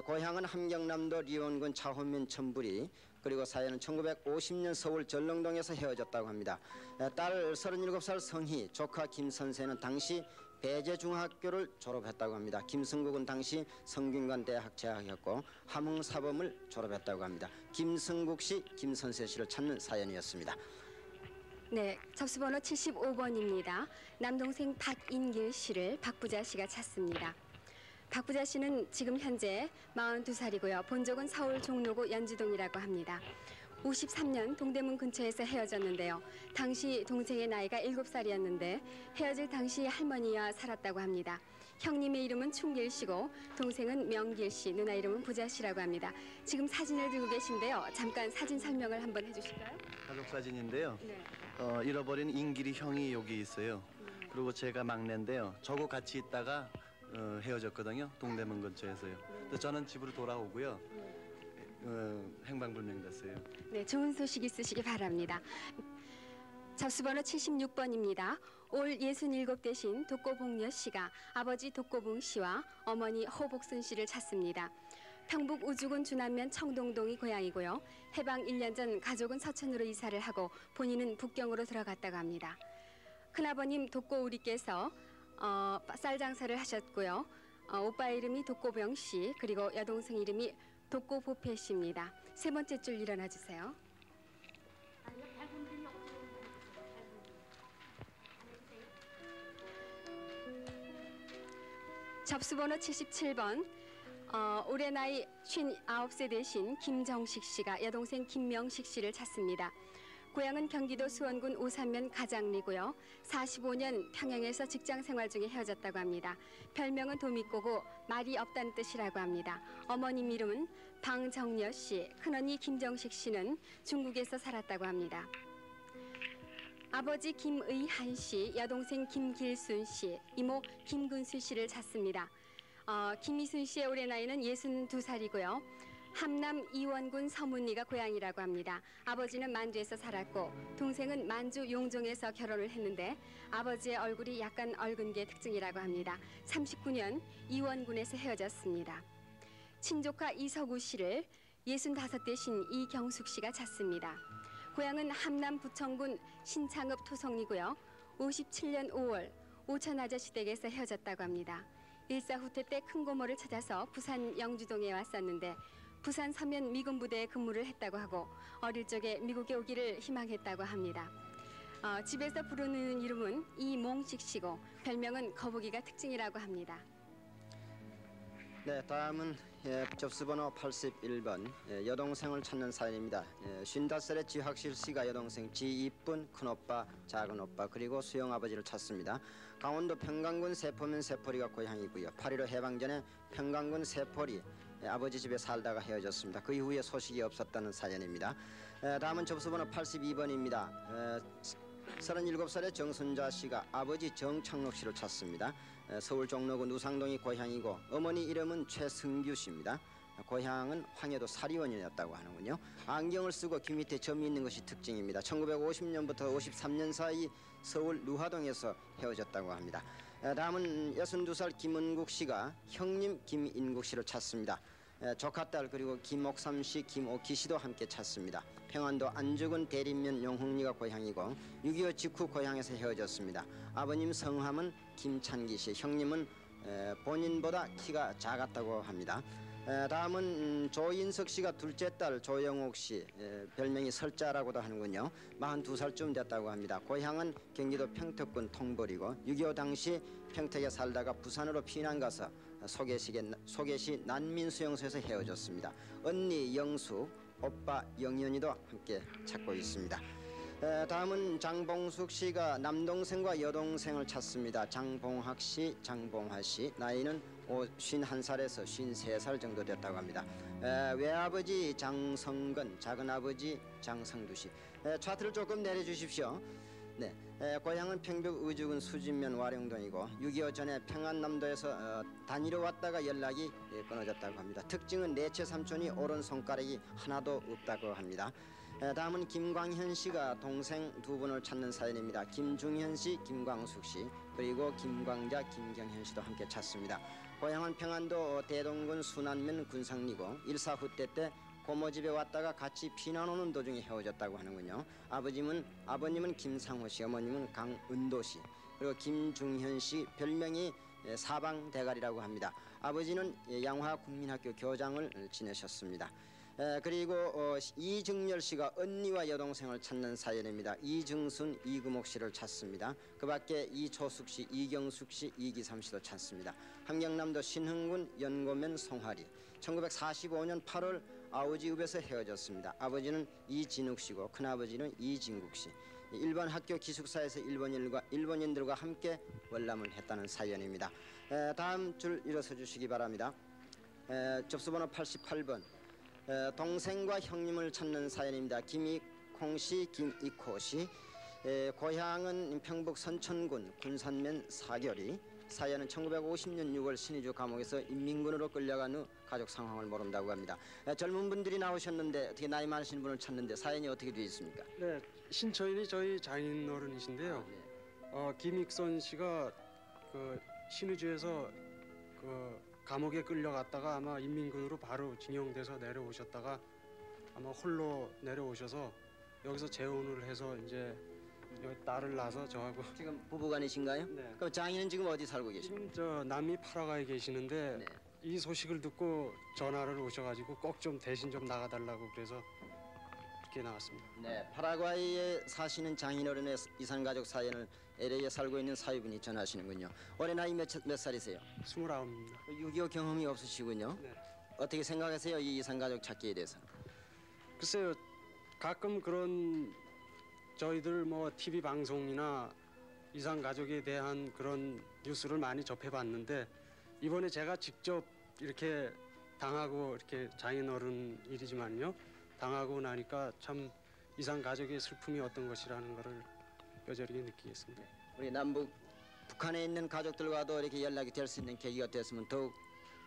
고향은 함경남도 리원군 차호면 천부리. 그리고 사연은 1950년 서울 전렁동에서 헤어졌다고 합니다. 딸 37살 성희, 조카 김선세는 당시 배제중학교를 졸업했다고 합니다. 김승국은 당시 성균관 대학 재학했고 함흥사범을 졸업했다고 합니다. 김승국 씨, 김선세 씨를 찾는 사연이었습니다. 네, 접수번호 75번입니다. 남동생 박인길 씨를 박부자 씨가 찾습니다. 박부자 씨는 지금 현재 42살이고요. 본적은 서울 종로구 연지동이라고 합니다. 53년 동대문 근처에서 헤어졌는데요. 당시 동생의 나이가 7살이었는데 헤어질 당시 할머니와 살았다고 합니다. 형님의 이름은 충길 씨고 동생은 명길 씨, 누나 이름은 부자 씨라고 합니다. 지금 사진을 들고 계신데요. 잠깐 사진 설명을 한번 해주실까요? 가족 사진인데요. 네. 잃어버린 인길이 형이 여기 있어요. 그리고 제가 막내인데요. 저하고 같이 있다가 헤어졌거든요. 동대문 근처에서요. 그래서 저는 집으로 돌아오고요. 행방불명됐어요. 네, 좋은 소식 있으시기 바랍니다. 접수번호 76번입니다. 올 67 되신 독고봉여 씨가 아버지 독고봉 씨와 어머니 호복순 씨를 찾습니다. 평북 우주군 주남면 청동동이 고향이고요. 해방 1년 전 가족은 서천으로 이사를 하고 본인은 북경으로 들어갔다고 합니다. 큰아버님 독고우리께서 쌀 장사를 하셨고요. 오빠 이름이 독고병 씨, 그리고 여동생 이름이 독고보패 씨입니다. 세 번째 줄 일어나 주세요. 접수번호 77번. 올해 나이 59세 되신 김정식 씨가 여동생 김명식 씨를 찾습니다. 고향은 경기도 수원군 오산면 가장리고요. 45년 평양에서 직장 생활 중에 헤어졌다고 합니다. 별명은 도미꼬고 말이 없다는 뜻이라고 합니다. 어머님 이름은 방정여 씨, 큰언니 김정식 씨는 중국에서 살았다고 합니다. 아버지 김의한 씨, 여동생 김길순 씨, 이모 김근수 씨를 찾습니다. 김희순 씨의 올해 나이는 62살이고요. 함남 이원군 서문리가 고향이라고 합니다. 아버지는 만주에서 살았고 동생은 만주 용종에서 결혼을 했는데 아버지의 얼굴이 약간 얽은 게 특징이라고 합니다. 39년 이원군에서 헤어졌습니다. 친조카 이석우 씨를 65대신 이경숙 씨가 찾습니다. 고향은 함남 부천군 신창읍 토성리고요. 57년 5월 오천 아저씨 댁에서 헤어졌다고 합니다. 일사후퇴 때 큰 고모를 찾아서 부산 영주동에 왔었는데 부산 서면 미군 부대에 근무를 했다고 하고 어릴 적에 미국에 오기를 희망했다고 합니다. 집에서 부르는 이름은 이몽식 씨고 별명은 거북이가 특징이라고 합니다. 네, 다음은 접수번호 81번 여동생을 찾는 사연입니다. 55살의 지학실 씨가 여동생 지이쁜 큰오빠, 작은오빠 그리고 수영아버지를 찾습니다. 강원도 평강군 세포면 세포리가 고향이고요. 8.15 해방 전에 평강군 세포리 아버지 집에 살다가 헤어졌습니다. 그 이후에 소식이 없었다는 사연입니다. 다음은 접수번호 82번입니다. 37살의 정순자 씨가 아버지 정창록 씨를 찾습니다. 서울 종로구 누상동이 고향이고 어머니 이름은 최승규 씨입니다. 고향은 황해도 사리원이었다고 하는군요. 안경을 쓰고 귀 밑에 점이 있는 것이 특징입니다. 1950년부터 53년 사이 서울 누화동에서 헤어졌다고 합니다. 다음은 62살 김은국 씨가 형님 김인국 씨를 찾습니다. 조카딸 그리고 김옥삼 씨, 김옥희 씨도 함께 찾습니다. 평안도 안주군 대림면 용흥리가 고향이고 6.25 직후 고향에서 헤어졌습니다. 아버님 성함은 김찬기 씨, 형님은 본인보다 키가 작았다고 합니다. 다음은 조인석 씨가 둘째 딸 조영옥 씨, 별명이 설자라고도 하는군요. 42살쯤 됐다고 합니다. 고향은 경기도 평택군 통벌이고 6.25 당시 평택에 살다가 부산으로 피난 가서 소개시 난민수용소에서 헤어졌습니다. 언니 영수, 오빠 영연이도 함께 찾고 있습니다. 다음은 장봉숙 씨가 남동생과 여동생을 찾습니다. 장봉학 씨, 장봉하 씨, 나이는 51살에서 53살 정도 됐다고 합니다. 외아버지 장성근, 작은아버지 장성두 씨. 차트를 조금 내려주십시오. 네, 고향은 평북 의주군 수진면 와룡동이고 6.25 전에 평안남도에서 다니러 왔다가 연락이 끊어졌다고 합니다. 특징은 내체 삼촌이 오른손가락이 하나도 없다고 합니다. 다음은 김광현 씨가 동생 두 분을 찾는 사연입니다. 김중현 씨, 김광숙 씨, 그리고 김광자, 김경현 씨도 함께 찾습니다. 고향은 평안도 대동군 순안면 군상리고 일사후퇴 때 고모 집에 왔다가 같이 피난 오는 도중에 헤어졌다고 하는군요. 아버님은 김상호 씨, 어머님은 강은도 씨, 그리고 김중현 씨 별명이 사방 대가리라고 합니다. 아버지는 양화국민학교 교장을 지내셨습니다. 그리고 이증열 씨가 언니와 여동생을 찾는 사연입니다. 이증순, 이금옥 씨를 찾습니다. 그 밖에 이초숙 씨, 이경숙 씨, 이기삼 씨도 찾습니다. 함경남도 신흥군 연고면 송하리 1945년 8월 아우지읍에서 헤어졌습니다. 아버지는 이진욱 씨고 큰아버지는 이진국 씨. 일본 학교 기숙사에서 일본인들과 함께 월남을 했다는 사연입니다. 다음 줄 일어서 주시기 바랍니다. 접수번호 88번 동생과 형님을 찾는 사연입니다. 김익콩 씨, 김익호 씨. 고향은 평북 선천군 군산면 사결이. 사연은 1950년 6월 신의주 감옥에서 인민군으로 끌려간 후 가족 상황을 모른다고 합니다. 젊은 분들이 나오셨는데 어떻게 나이 많으신 분을 찾는데 사연이 어떻게 되어 있습니까? 네, 신처인이 저희 장인 어른이신데요. 김익선 씨가 그 신의주에서 그 감옥에 끌려갔다가 아마 인민군으로 바로 징용돼서 내려오셨다가 아마 홀로 내려오셔서 여기서 재혼을 해서 이제 여기 딸을 낳아서 저하고 지금 부부간이신가요? 네. 그럼 장인은 지금 어디 살고 계십니까? 지금 저 남미 파라과이에 계시는데 네. 이 소식을 듣고 전화를 오셔가지고 꼭 좀 대신 좀 나가달라고 그래서 이렇게 나왔습니다. 네, 파라과이에 사시는 장인어른의 이산가족 사연을 LA에 살고 있는 사위분이 전하시는군요. 올해 나이 몇 살이세요? 29입니다. 6.25 경험이 없으시군요. 네. 어떻게 생각하세요? 이 이산가족 찾기에 대해서? 글쎄요, 가끔 그런 저희들 뭐 TV 방송이나 이산가족에 대한 그런 뉴스를 많이 접해봤는데 이번에 제가 직접 이렇게 당하고 이렇게 장인어른 일이지만요 당하고 나니까 참 이산가족의 슬픔이 어떤 것이라는 것을 뼈저리게 느끼겠습니다. 우리 남북 북한에 있는 가족들과도 이렇게 연락이 될 수 있는 계기가 됐으면 더욱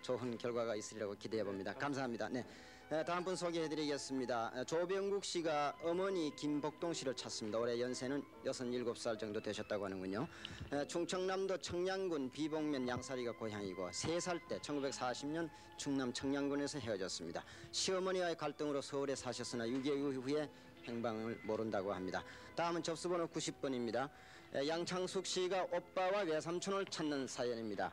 좋은 결과가 있으리라고 기대해 봅니다. 감사합니다. 네, 다음 분 소개해드리겠습니다. 조병국 씨가 어머니 김복동 씨를 찾습니다. 올해 연세는 67살 정도 되셨다고 하는군요. 충청남도 청량군 비봉면 양사리가 고향이고 3살 때 1940년 충남 청량군에서 헤어졌습니다. 시어머니와의 갈등으로 서울에 사셨으나 6.25 이후에 행방을 모른다고 합니다. 다음은 접수번호 90번입니다. 양창숙 씨가 오빠와 외삼촌을 찾는 사연입니다.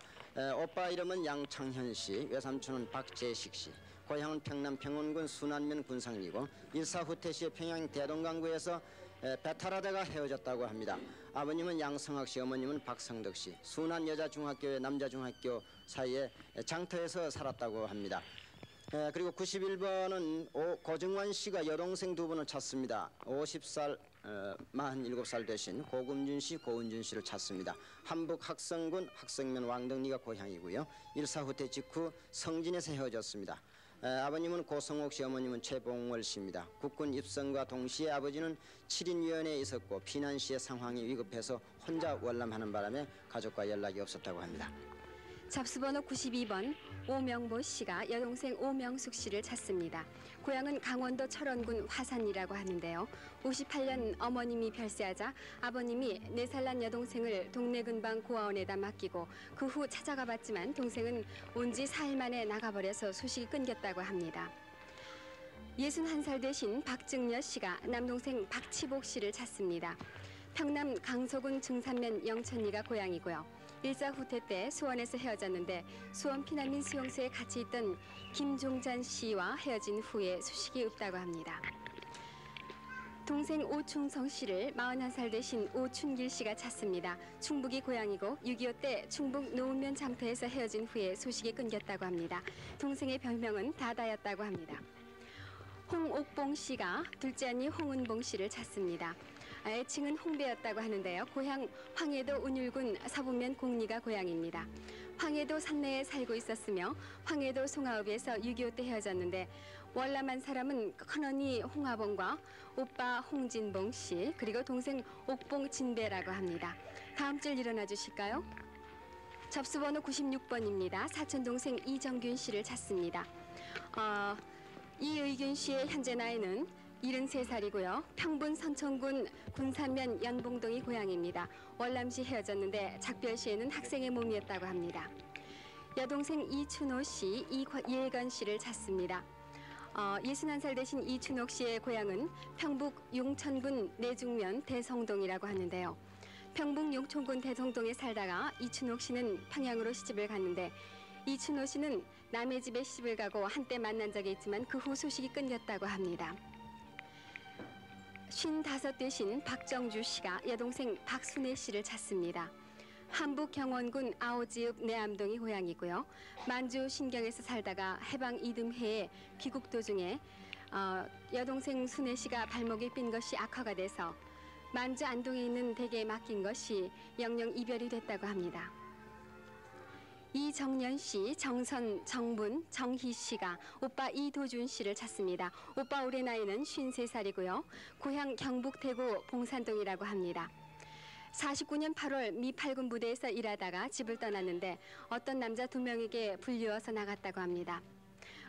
오빠 이름은 양창현 씨, 외삼촌은 박재식 씨. 고향은 평남 평원군 순안면 군상리고 일사 후퇴시에 평양 대동강구에서 배탈하다가 헤어졌다고 합니다. 아버님은 양성학 씨, 어머님은 박성덕 씨. 순안 여자중학교와 남자중학교 사이에 장터에서 살았다고 합니다. 그리고 91번은 고정환 씨가 여동생 2분을 찾습니다. 50살, 47살 되신 고금준 씨, 고은준 씨를 찾습니다. 한북 학성군 학성면 왕덕리가 고향이고요. 일사 후퇴 직후 성진에서 헤어졌습니다. 아버님은 고성옥 씨, 어머님은 최봉월 씨입니다. 국군 입성과 동시에 아버지는 7인위원회에 있었고 피난 시의 상황이 위급해서 혼자 월남하는 바람에 가족과 연락이 없었다고 합니다. 접수번호 92번 오명보 씨가 여동생 오명숙 씨를 찾습니다. 고향은 강원도 철원군 화산이라고 하는데요. 58년 어머님이 별세하자 아버님이 4살 난 여동생을 동네 근방 고아원에다 맡기고 그 후 찾아가 봤지만 동생은 온 지 4일 만에 나가버려서 소식이 끊겼다고 합니다. 61살 되신 박증여 씨가 남동생 박치복 씨를 찾습니다. 평남 강서군 증산면 영천리가 고향이고요. 일사 후퇴 때 수원에서 헤어졌는데 수원 피난민 수용소에 같이 있던 김종잔 씨와 헤어진 후에 소식이 없다고 합니다. 동생 오충성 씨를 41살 되신 오춘길 씨가 찾습니다. 충북이 고향이고 6.25 때 충북 노은면 장터에서 헤어진 후에 소식이 끊겼다고 합니다. 동생의 별명은 다다였다고 합니다. 홍옥봉 씨가 둘째 언니 홍은봉 씨를 찾습니다. 애칭은 홍배였다고 하는데요. 고향 황해도 운율군 서부면 공리가 고향입니다. 황해도 산내에 살고 있었으며 황해도 송하읍에서 6.25 때 헤어졌는데 월남한 사람은 큰언니 홍하봉과 오빠 홍진봉 씨 그리고 동생 옥봉 진배라고 합니다. 다음 줄 일어나 주실까요? 접수번호 96번입니다. 사촌동생 이정균 씨를 찾습니다. 이의균 씨의 현재 나이는 73살이고요. 평분 선천군 군산면 연봉동이 고향입니다. 월남시 헤어졌는데 작별시에는 학생의 몸이었다고 합니다. 여동생 이춘호 씨, 이예건 씨를 찾습니다. 61살 되신 이춘옥 씨의 고향은 평북 용천군 내중면 대성동이라고 하는데요. 평북 용천군 대성동에 살다가 이춘옥 씨는 평양으로 시집을 갔는데 이춘호 씨는 남의 집에 시집을 가고 한때 만난 적이 있지만 그 후 소식이 끊겼다고 합니다. 55 되신 박정주 씨가 여동생 박순애 씨를 찾습니다. 한북 경원군 아오지읍 내암동이 고향이고요. 만주 신경에서 살다가 해방 이듬해에 귀국 도중에 여동생 순애 씨가 발목에 삔 것이 악화가 돼서 만주 안동에 있는 댁에 맡긴 것이 영영 이별이 됐다고 합니다. 이정년 씨, 정선, 정분, 정희 씨가 오빠 이도준 씨를 찾습니다. 오빠 올해 나이는 53살이고요. 고향 경북 대구 봉산동이라고 합니다. 49년 8월 미 8군 부대에서 일하다가 집을 떠났는데 어떤 남자 2명에게 불리워서 나갔다고 합니다.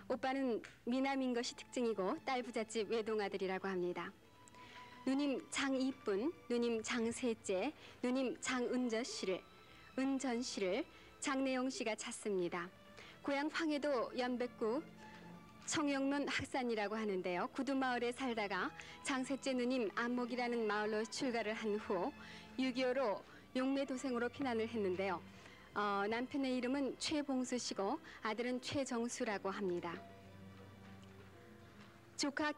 오빠는 미남인 것이 특징이고 딸 부잣집 외동아들이라고 합니다. 누님 장이쁜, 누님 장셋째, 누님 장은전 씨를 장내용 씨가 찾습니다. 고향 황해도 연백구 청영면 학산이라고 하는데요. 구두마을에 살다가 장셋째 누님 안목이라는 마을로 출가를 한 후 6.25로 용매도생으로 피난을 했는데요. 남편의 이름은 최봉수 씨고 아들은 최정수라고 합니다. 조카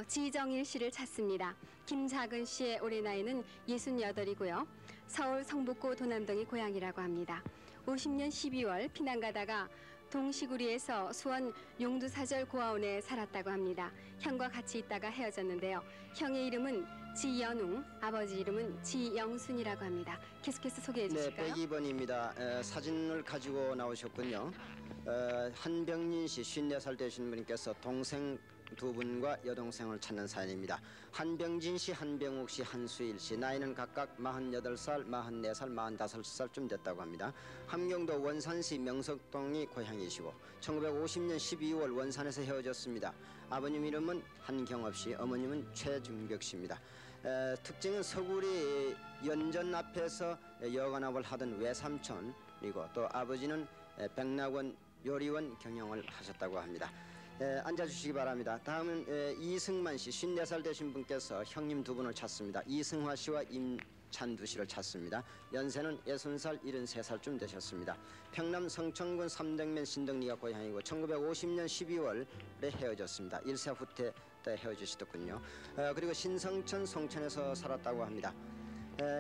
지정일 씨를 찾습니다. 김작은 씨의 올해 나이는 68이고요. 서울 성북구 도남동이 고향이라고 합니다. 50년 12월 피난 가다가 동시구리에서 수원 용두사절 고아원에 살았다고 합니다. 형과 같이 있다가 헤어졌는데요. 형의 이름은 지연웅, 아버지 이름은 지영순이라고 합니다. 계속해서 소개해 주실까요? 네, 102번입니다. 사진을 가지고 나오셨군요. 한병민 씨 54살 되신 분께서 동생 두 분과 여동생을 찾는 사연입니다. 한병진 씨, 한병욱 씨, 한수일 씨 나이는 각각 48살, 44살, 45살쯤 됐다고 합니다. 함경도 원산시 명석동이 고향이시고 1950년 12월 원산에서 헤어졌습니다. 아버님 이름은 한경업 씨, 어머님은 최중벽 씨입니다. 특징은 서구리 연전 앞에서 여관업을 하던 외삼촌이고 또 아버지는 백낙원 요리원 경영을 하셨다고 합니다. 앉아주시기 바랍니다. 다음은 이승만 씨, 54살 되신 분께서 형님 두 분을 찾습니다. 이승화 씨와 임찬두 씨를 찾습니다. 연세는 60살, 73살쯤 되셨습니다. 평남 성천군 삼덕면 신덕리가 고향이고 1950년 12월에 헤어졌습니다. 1세 후퇴 때 헤어지시더군요. 그리고 신성천 송천에서 살았다고 합니다.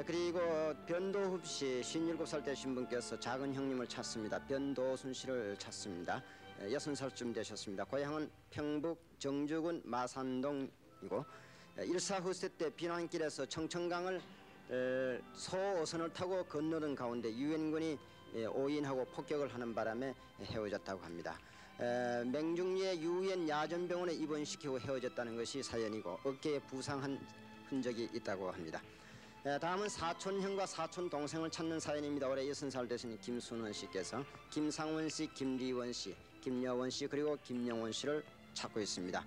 그리고 변도흡 씨, 57살 되신 분께서 작은 형님을 찾습니다. 변도순 씨를 찾습니다. 60살쯤 되셨습니다. 고향은 평북 정주군 마산동이고 1사 후세 때 비난길에서 청천강을 소호선을 타고 건너던 가운데 유엔군이 오인하고 폭격을 하는 바람에 헤어졌다고 합니다. 맹중리의 유엔 야전병원에 입원시키고 헤어졌다는 것이 사연이고 어깨에 부상한 흔적이 있다고 합니다. 다음은 사촌형과 사촌동생을 찾는 사연입니다. 올해 60살 되신 김순원 씨께서 김상원 씨, 김리원 씨, 김여원 씨 그리고 김영원 씨를 찾고 있습니다.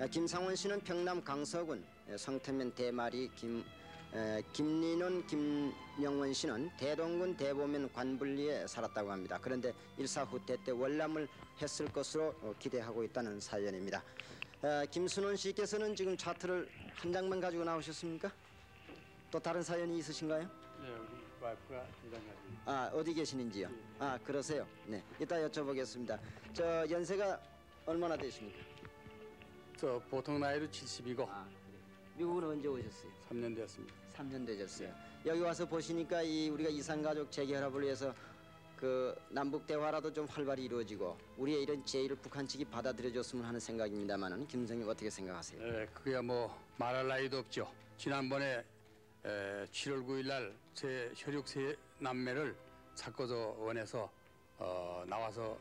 김상원 씨는 평남 강서군 성태면 대마리 김리는 김영원 씨는 대동군 대보면 관불리에 살았다고 합니다. 그런데 일사 후퇴 때 월남을 했을 것으로 기대하고 있다는 사연입니다. 김순원 씨께서는 지금 차트를 한 장만 가지고 나오셨습니까? 또 다른 사연이 있으신가요? 네, 우리 와이프가 대장가지. 아, 어디 계시는지요? 아, 그러세요? 네, 이따 여쭤보겠습니다. 저 연세가 얼마나 되십니까? 저 보통 나이로 70이고. 미국은 언제 오셨어요? 3년 됐습니다. 3년 되셨어요. 여기 와서 보시니까 우리가 이산가족 재결합을 위해서 그 남북 대화라도 좀 활발히 이루어지고 우리의 이런 제의를 북한 측이 받아들여줬으면 하는 생각입니다만은 김성님 어떻게 생각하세요? 네, 그게 뭐 말할 나위도 없죠. 지난번에 7월 9일 날 제 혈육 세 남매를 사코조 원에서 나와서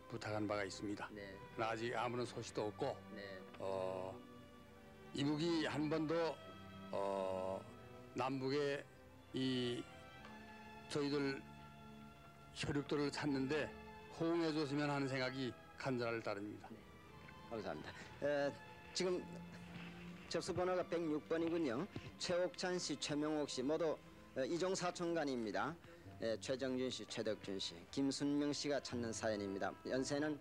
부탁한 바가 있습니다. 네. 그러나 아직 아무런 소식도 없고 네. 이북이 한 번도 남북의 이 저희들 혈육들을 찾는데 호응해줬으면 하는 생각이 간절할 따름입니다. 네. 감사합니다. 지금 접수 번호가 106번이군요. 최옥찬 씨, 최명옥 씨 모두 이종 사촌간입니다. 최정준 씨, 최덕준 씨, 김순명 씨가 찾는 사연입니다. 연세는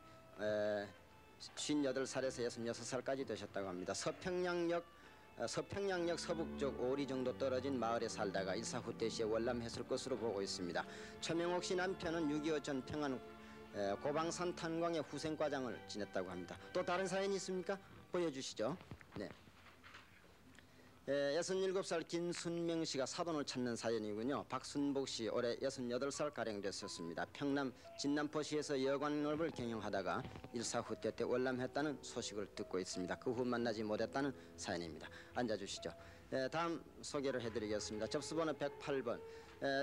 58살에서 66살까지 되셨다고 합니다. 서평양역 서북쪽 5리 정도 떨어진 마을에 살다가 일사 후퇴 시에 월남했을 것으로 보고 있습니다. 최명옥 씨 남편은 6.25 전 평안 고방산 탄광의 후생과장을 지냈다고 합니다. 또 다른 사연이 있습니까? 보여주시죠. 네. 67살 김순명 씨가 사돈을 찾는 사연이군요. 박순복 씨 올해 68살 가량 됐었습니다. 평남 진남포시에서 여관업을 경영하다가 일사 후퇴 때 월남했다는 소식을 듣고 있습니다. 그 후 만나지 못했다는 사연입니다. 앉아주시죠. 다음 소개를 해드리겠습니다. 접수번호 108번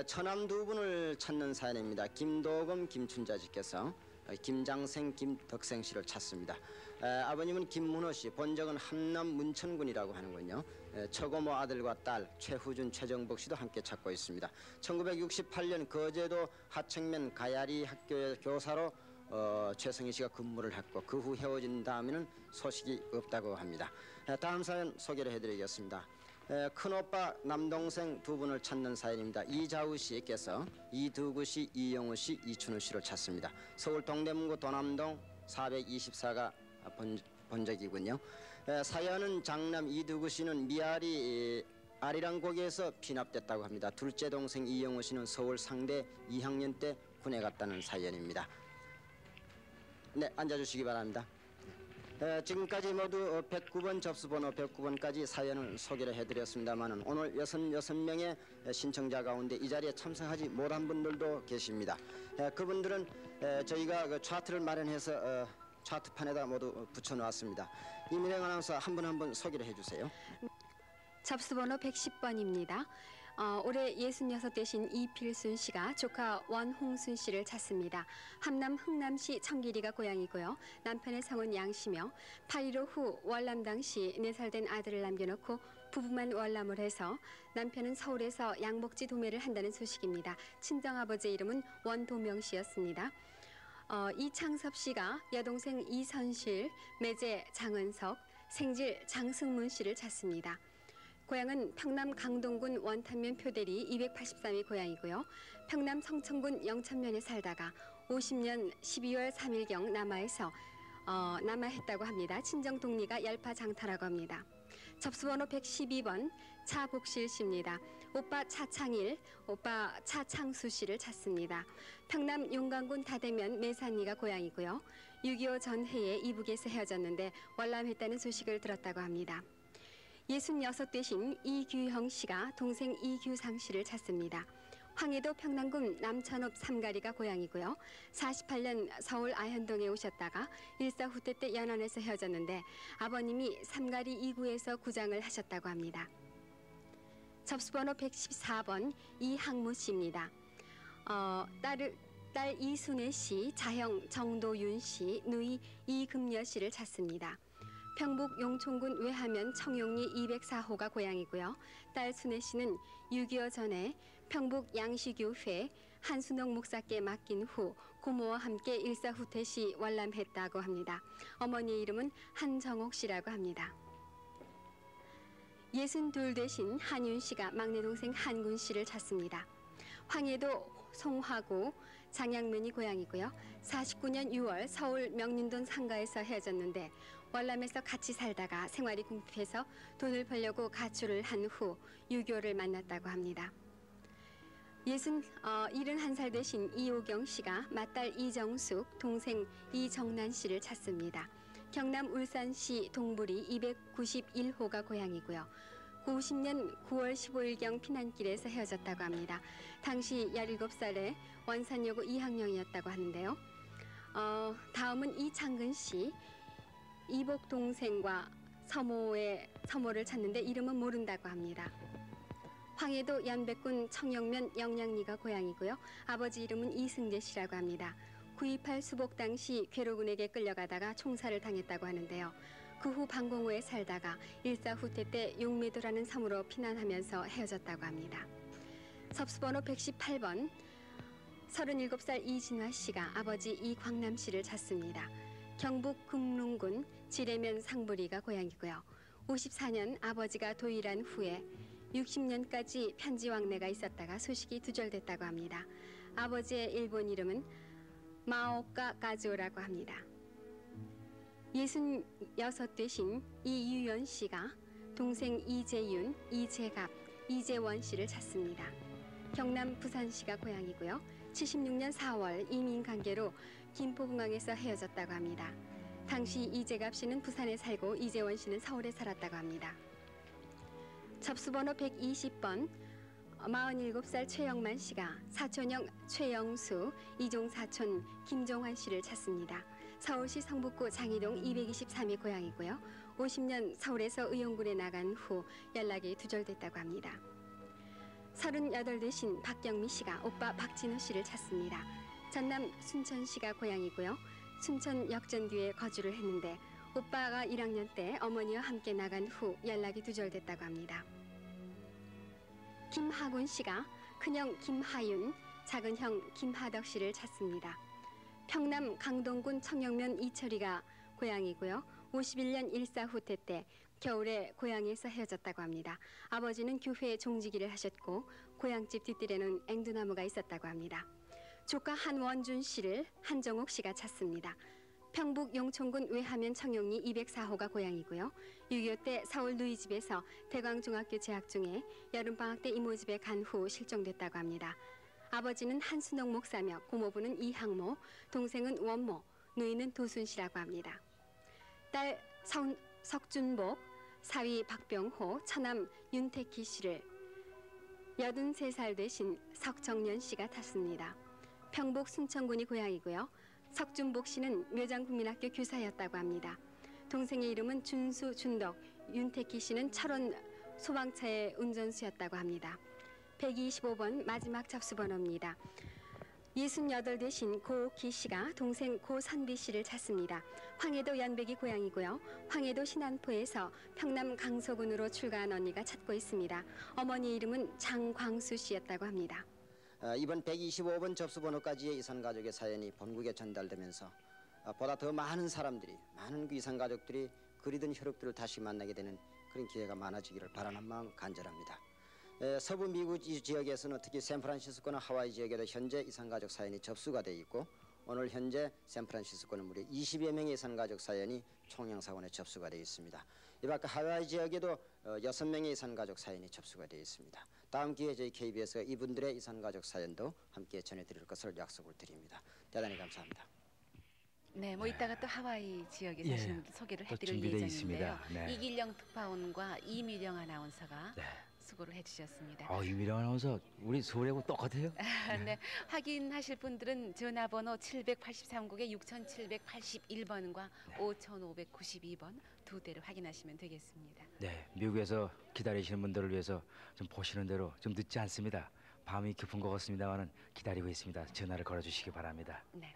처남 두 분을 찾는 사연입니다. 김도검 김춘자씨께서 김장생 김덕생 씨를 찾습니다. 아버님은 김문호 씨, 본적은 함남 문천군이라고 하는군요. 처고모 아들과 딸 최후준, 최정복 씨도 함께 찾고 있습니다. 1968년 거제도 하청면 가야리 학교의 교사로 최성희 씨가 근무를 했고 그 후 헤어진 다음에는 소식이 없다고 합니다. 다음 사연 소개를 해드리겠습니다. 큰오빠 남동생 두 분을 찾는 사연입니다. 이자우 씨께서 이두구 씨, 이영우 씨, 이춘우 씨를 찾습니다. 서울 동대문구 도남동 424가 본적이군요. 사연은 장남 이두구 씨는 미아리 아리랑 고개에서 피납됐다고 합니다. 둘째 동생 이영우 씨는 서울 상대 2학년 때 군에 갔다는 사연입니다. 네, 앉아주시기 바랍니다. 지금까지 모두 109번 접수번호 109번까지 사연을 소개를 해드렸습니다만 오늘 66명의 신청자 가운데 이 자리에 참석하지 못한 분들도 계십니다. 그분들은 저희가 그 차트를 마련해서 차트판에다 모두 붙여놓았습니다. 이민영 아나운서 한 분 한 분 소개를 해주세요. 접수번호 110번입니다. 올해 66 되신 이필순 씨가 조카 원홍순 씨를 찾습니다. 함남 흥남시 청기리가 고향이고요. 남편의 성은 양씨며 8.15 후 월남 당시 4살 된 아들을 남겨놓고 부부만 월남을 해서 남편은 서울에서 양복지 도매를 한다는 소식입니다. 친정아버지의 이름은 원도명 씨였습니다. 이창섭 씨가 여동생 이선실, 매제 장은석, 생질 장승문 씨를 찾습니다. 고향은 평남 강동군 원탄면 표대리 283이 고향이고요. 평남 성천군 영천면에 살다가 50년 12월 3일경 남하했다고 합니다. 친정 동리가 열파장터라고 합니다. 접수번호 112번 차복실 씨입니다. 오빠 차창일, 오빠 차창수 씨를 찾습니다. 평남 용강군 다대면 매산리가 고향이고요. 6.25 전해에 이북에서 헤어졌는데 월남했다는 소식을 들었다고 합니다. 66 되신 이규형 씨가 동생 이규상 씨를 찾습니다. 황해도 평남군 남천읍 삼가리가 고향이고요. 48년 서울 아현동에 오셨다가 일사후퇴 때 연안에서 헤어졌는데 아버님이 삼가리 2구에서 구장을 하셨다고 합니다. 접수번호 114번 이항무 씨입니다. 딸 이순애 씨, 자형 정도윤 씨, 누이 이금여 씨를 찾습니다. 평북 용촌군 외하면 청용리 204호가 고향이고요. 딸 순애 씨는 6.25 전에 평북 양시교회 한순옥 목사께 맡긴 후 고모와 함께 일사후퇴 시 월남했다고 합니다. 어머니의 이름은 한정옥 씨라고 합니다. 62 되신 한윤 씨가 막내 동생 한군 씨를 찾습니다. 황해도 송화구 장양면이 고향이고요. 49년 6월 서울 명륜동 상가에서 헤어졌는데 월남에서 같이 살다가 생활이 궁핍해서 돈을 벌려고 가출을 한 후 유교를 만났다고 합니다. 71살 되신 이호경 씨가 맏딸 이정숙, 동생 이정난 씨를 찾습니다. 경남 울산시 동부리 291호가 고향이고요. 90년 9월 15일경 피난길에서 헤어졌다고 합니다. 당시 17살에 원산여고 2학년이었다고 하는데요. 다음은 이창근 씨, 이복 동생과 서모를 찾는데 이름은 모른다고 합니다. 황해도 연백군 청영면 영양리가 고향이고요. 아버지 이름은 이승재 씨라고 합니다. 9.28 수복 당시 괴로군에게 끌려가다가 총살을 당했다고 하는데요. 그 후 방공호에 살다가 일사후퇴 때 용매도라는 섬으로 피난하면서 헤어졌다고 합니다. 접수번호 118번 37살 이진화 씨가 아버지 이광남 씨를 찾습니다. 경북 금릉군 지뢰면 상부리가 고향이고요. 54년 아버지가 도일한 후에 60년까지 편지 왕래가 있었다가 소식이 두절됐다고 합니다. 아버지의 일본 이름은 마오카 가조라고 합니다. 66 되신 이유연 씨가 동생 이재윤, 이재갑, 이재원 씨를 찾습니다. 경남 부산시가 고향이고요. 76년 4월 이민 관계로 김포공항에서 헤어졌다고 합니다. 당시 이재갑 씨는 부산에 살고 이재원 씨는 서울에 살았다고 합니다. 접수번호 120번 47살 최영만 씨가 사촌형 최영수, 이종 사촌 김종환 씨를 찾습니다. 서울시 성북구 장희동 223이 고향이고요. 50년 서울에서 의용군에 나간 후 연락이 두절됐다고 합니다. 38 되신 박경미 씨가 오빠 박진우 씨를 찾습니다. 전남 순천시가 고향이고요. 순천 역전 뒤에 거주를 했는데 오빠가 1학년 때 어머니와 함께 나간 후 연락이 두절됐다고 합니다. 김하군 씨가 큰형 김하윤, 작은형 김하덕 씨를 찾습니다. 평남 강동군 청영면 이철이가 고향이고요. 51년 일사후퇴 때 겨울에 고향에서 헤어졌다고 합니다. 아버지는 교회 종지기를 하셨고 고향집 뒷뜰에는 앵두나무가 있었다고 합니다. 조카 한원준 씨를 한정옥 씨가 찾습니다. 평북 용촌군 외하면 청용리 204호가 고향이고요. 6.25 때 서울 누이집에서 대광중학교 재학 중에 여름방학 때 이모 집에 간 후 실종됐다고 합니다. 아버지는 한순옥 목사며 고모부는 이항모, 동생은 원모, 누이는 도순 씨라고 합니다. 딸 석준복, 사위 박병호, 처남 윤태기 씨를 83살 되신 석정년 씨가 탔습니다. 평북 순천군이 고향이고요. 석준복 씨는 묘장국민학교 교사였다고 합니다. 동생의 이름은 준수, 준덕, 윤태기 씨는 철원 소방차의 운전수였다고 합니다. 125번 마지막 접수번호입니다. 68 되신 고기 씨가 동생 고선비 씨를 찾습니다. 황해도 연백이 고향이고요. 황해도 신안포에서 평남 강서군으로 출가한 언니가 찾고 있습니다. 어머니 이름은 장광수 씨였다고 합니다. 이번 125번 접수번호까지의 이산가족의 사연이 본국에 전달되면서 보다 더 많은 사람들이, 많은 그 이산가족들이 그리던 혈육들을 다시 만나게 되는 그런 기회가 많아지기를 바라는 마음 간절합니다. 서부 미국 지역에서는 특히 샌프란시스코나 하와이 지역에도 현재 이산가족 사연이 접수가 돼 있고, 오늘 현재 샌프란시스코는 무려 20여 명의 이산가족 사연이 총영사관에 접수가 되어 있습니다. 이 밖에 하와이 지역에도 6명의 이산가족 사연이 접수가 되어 있습니다. 다음 기회에 저희 KBS가 이분들의 이산가족 사연도 함께 전해드릴 것을 약속을 드립니다. 대단히 감사합니다. 네, 뭐 이따가 또 하와이 지역에 예, 사시는 분들 소개를 또 해드릴 준비되어 예정인데요. 있습니다. 네. 이길영 특파원과 이미령 아나운서가 수고를 해주셨습니다. 이미령 아나운서 우리 서울하고 똑같아요. 네, 확인하실 분들은 전화번호 783국에 6781번과 5592번 두 대를 확인하시면 되겠습니다. 네, 미국에서 기다리시는 분들을 위해서 좀 보시는 대로 좀 늦지 않습니다. 밤이 깊은 것 같습니다만은 기다리고 있습니다. 전화를 걸어주시기 바랍니다. 네.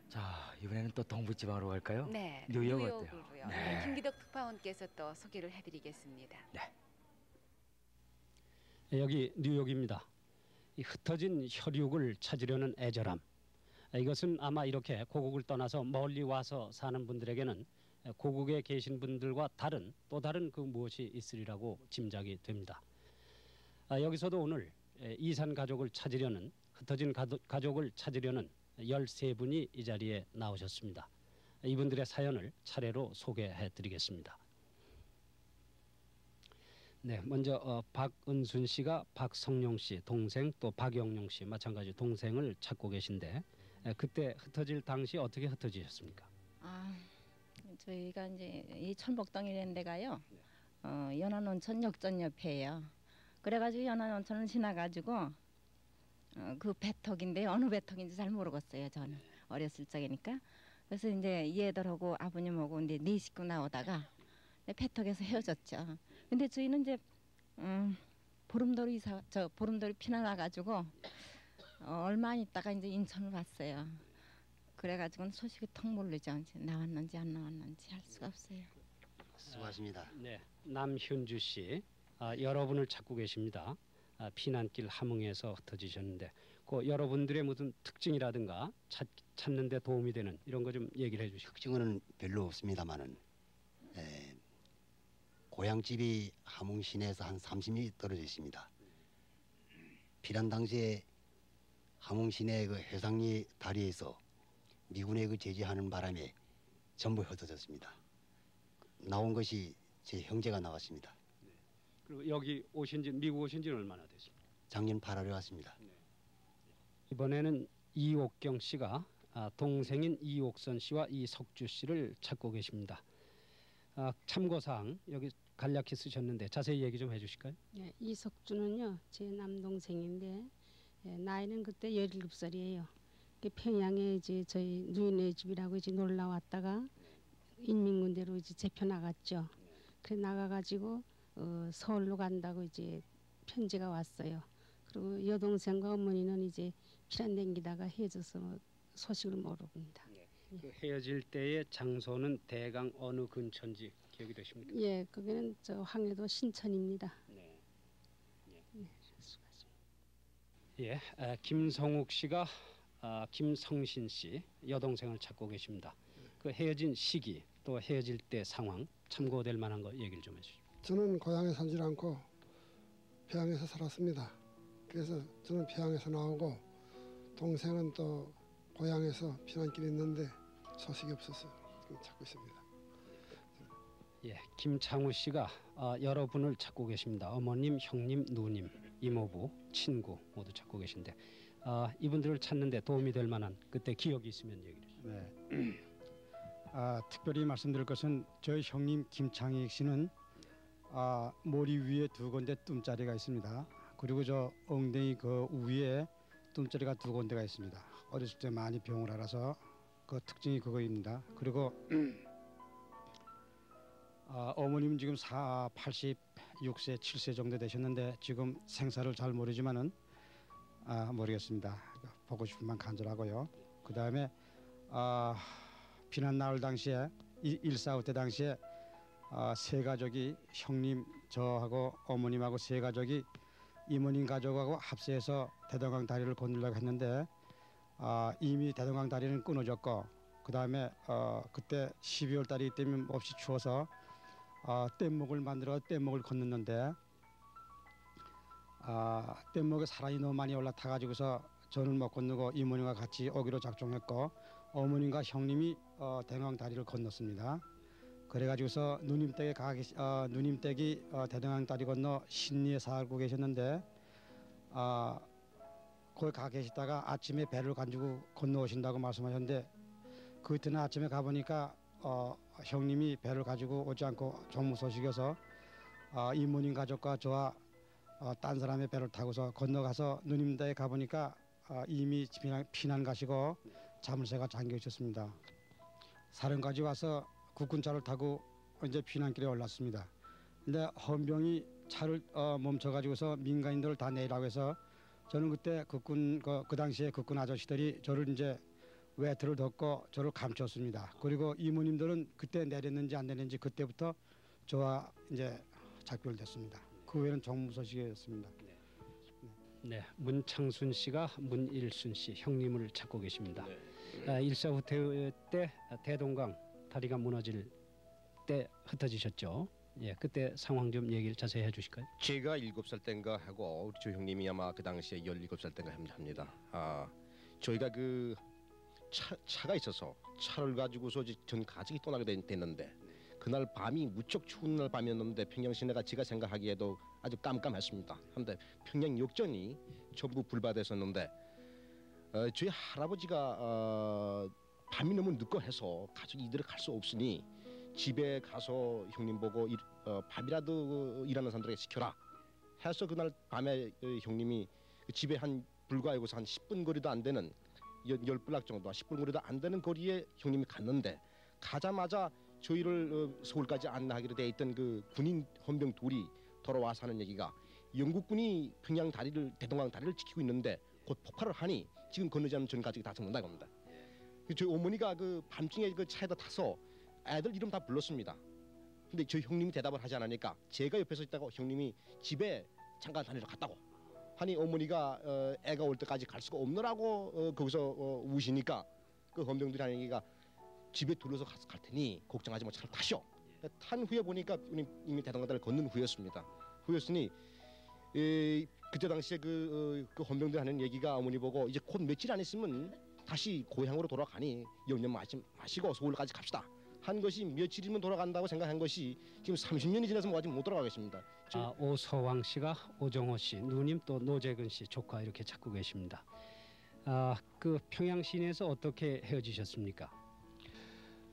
자, 이번에는 또 동부지방으로 갈까요? 네, 뉴욕 뉴욕으로요. 어때요? 네, 김기덕 특파원께서 또 소개를 해드리겠습니다. 네. 여기 뉴욕입니다. 이 흩어진 혈육을 찾으려는 애절함. 이것은 아마 이렇게 고국을 떠나서 멀리 와서 사는 분들에게는 고국에 계신 분들과 또 다른 그 무엇이 있으리라고 짐작이 됩니다. 여기서도 오늘 이산 가족을 찾으려는, 흩어진 가족을 찾으려는 13분이 이 자리에 나오셨습니다. 이분들의 사연을 차례로 소개해 드리겠습니다. 네, 먼저 박은순 씨가 박성용 씨 동생, 또 박영용 씨 마찬가지 동생을 찾고 계신데, 그때 흩어질 당시 어떻게 흩어지셨습니까? 저희가 이제 이 천복동이라는 데가요. 연안온천 역전 옆에요. 그래가지고 연안온천을 지나가지고 그 배턱인데 어느 배턱인지 잘 모르겠어요. 저는 어렸을 적이니까. 그래서 이제 얘들하고 아버님하고 이제 네 식구 나오다가 배턱에서 헤어졌죠. 근데 저희는 이제 보름도로 피나 나가지고 얼마 안 있다가 이제 인천을 왔어요. 그래가지고는 소식이 턱 모르죠. 나왔는지 안 나왔는지 알 수가 없어요. 수고하십니다. 네, 남현주 씨, 여러분을 찾고 계십니다. 피난길 함흥에서 흩어지셨는데, 그 여러분들의 무슨 특징이라든가 찾는 데 도움이 되는 이런 거 좀 얘기를 해주시죠. 특징은 별로 없습니다만은 고향집이 함흥 시내에서 한 30리 떨어져 있습니다. 피난 당시에 함흥 시내 그 해상리 다리에서 미군에 그 제지하는 바람에 전부 흩어졌습니다. 나온 것이 제 형제가 나왔습니다. 그리고 여기 미국 오신 지는 얼마나 되십니까? 작년 8월에 왔습니다. 이번에는 이옥경 씨가 동생인 이옥선 씨와 이석주 씨를 찾고 계십니다. 참고사항 여기 간략히 쓰셨는데 자세히 얘기 좀 해주실까요? 네, 이석주는요 제 남동생인데 나이는 그때 17살이에요. 평양에 이제 저희 누이네 집이라고 이제 놀러 왔다가 인민군대로 이제 잡혀 나갔죠. 그래 나가가지고 서울로 간다고 이제 편지가 왔어요. 그리고 여동생과 어머니는 이제 피난 댕기다가 헤어져서 소식을 모릅니다. 그 헤어질 때의 장소는 대강 어느 근처인지 기억이 되십니까? 예, 거기는 저 황해도 신천입니다. 네, 수고하십니다. 예, 김성욱 씨가 김성신 씨 여동생을 찾고 계십니다. 그 헤어진 시기 또 헤어질 때 상황 참고될 만한 거 얘기를 좀 해주시죠. 저는 고향에 살지 않고 평양에서 살았습니다. 그래서 저는 평양에서 나오고 동생은 또 고향에서 피난길에 있는데 소식이 없어서 지금 찾고 있습니다. 예, 김창우 씨가 여러분을 찾고 계십니다. 어머님, 형님, 누님, 이모부, 친구 모두 찾고 계신데 이분들을 찾는데 도움이 될 만한 그때 기억이 있으면 얘기해 주시죠. 네. 특별히 말씀드릴 것은 저희 형님 김창익 씨는 머리 위에 2군데 뜸자리가 있습니다. 그리고 저 엉덩이 그 위에 뜸자리가 2군데가 있습니다. 어렸을 때 많이 병을 알아서 그 특징이 그거입니다. 그리고 어머님은 지금 6세, 7세 정도 되셨는데 지금 생사를 잘 모르지만은 모르겠습니다. 보고 싶으면 간절하고요. 그 다음에 피난 나올 당시에 1.4 때 당시에 세 가족이 형님 저하고 어머님하고 세 가족이 이모님 가족하고 합세해서 대동강 다리를 건너려고 했는데 이미 대동강 다리는 끊어졌고 그 다음에 그때 12월 달이기 때문에 몹시 추워서 뗏목을 만들어 뗏목을 건넜는데 뗏목에 사람이 너무 많이 올라타가지고서 저는 못 건너고 이모님과 같이 오기로 작정했고 어머님과 형님이 대동강 다리를 건넜습니다. 그래가지고서 누님 댁이 대동강 다리 건너 신리에 살고 계셨는데 거기 가 계시다가 아침에 배를 가지고 건너오신다고 말씀하셨는데 그 이튿날 아침에 가보니까 형님이 배를 가지고 오지 않고 종무 소식이어서 이모님 가족과 저와 딴 사람의 배를 타고서 건너가서 누님 댁에 가보니까 이미 피난 가시고 자물쇠가 잠겨 있었습니다. 사령까지 와서 국군차를 타고 이제 피난길에 올랐습니다. 근데 헌병이 차를 멈춰가지고서 민간인들을 다 내리라고 해서 저는 그때 국군 그 당시에 국군 아저씨들이 저를 이제 외투를 덮고 저를 감췄습니다. 그리고 이모님들은 그때 내렸는지 안 내렸는지 그때부터 저와 이제 작별됐습니다. 그 외에는 정무소식이었습니다. 네, 문창순 씨가 문일순 씨 형님을 찾고 계십니다. 1.4 후퇴 때 대동강 다리가 무너질 때 흩어지셨죠. 예, 그때 상황 좀 얘기를 자세히 해주실까요? 제가 7살 때인가 하고 우리 조 형님이 아마 그 당시에 17살 때인가 합니다. 저희가 그 차가 있어서 차를 가지고서 전 가족이 떠나게 됐는데 그날 밤이 무척 추운 날 밤이었는데 평양 시내가 제가 생각하기에도 아주 깜깜했습니다. 그런데 평양 역전이 전부 불바됐었는데 저희 할아버지가 밤이 너무 늦고 해서 가족이 이대로 갈 수 없으니 집에 가서 형님 보고 밥이라도 일하는 사람들에게 시켜라 해서 그날 밤에 형님이 집에 한 불과하고서 한 10분 거리도 안 되는 10블락 정도 10분 거리도 안 되는 거리에 형님이 갔는데 가자마자 저희를 서울까지 안내하기로 돼 있던 그 군인 헌병 둘이 돌아와서 하는 얘기가 영국군이 평양 다리를 대동강 다리를 지키고 있는데 곧 폭발을 하니 지금 건너지 않는 전 가족이 다 죽는다고 합니다. 저희 어머니가 그 밤중에 그 차에다 타서 애들 이름 다 불렀습니다. 근데 저희 형님이 대답을 하지 않으니까 제가 옆에서 있다가 형님이 집에 잠깐 다니러 갔다고 하니 어머니가 애가 올 때까지 갈 수가 없느라고 거기서 우시니까 그 헌병들이 하는 얘기가 집에 둘러서 갈 테니 걱정하지 마 차를 타시오. 탄 후에 보니까 이미 대동강다리를 건넌 후였습니다. 후였으니 그때 당시에 그 헌병들 하는 얘기가 어머니 보고 이제 곧 며칠 안 있으면 다시 고향으로 돌아가니 염려 마시고 서울까지 갑시다. 한 것이 며칠이면 돌아간다고 생각한 것이 지금 30년이 지나서 아직 못 돌아가겠습니다. 오서왕 씨가 오정호 씨, 누님 또 노재근 씨 조카 이렇게 찾고 계십니다. 그 평양 시내에서 어떻게 헤어지셨습니까?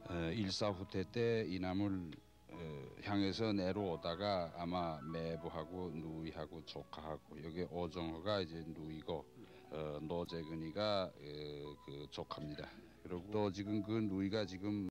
1.4 후퇴 때 이남을 향해서 내려오다가 아마 매부하고 누이하고 조카하고 여기 오정호가 이제 누이고 노재근이가 그 조카입니다. 그리고 또 지금 그 누이가 지금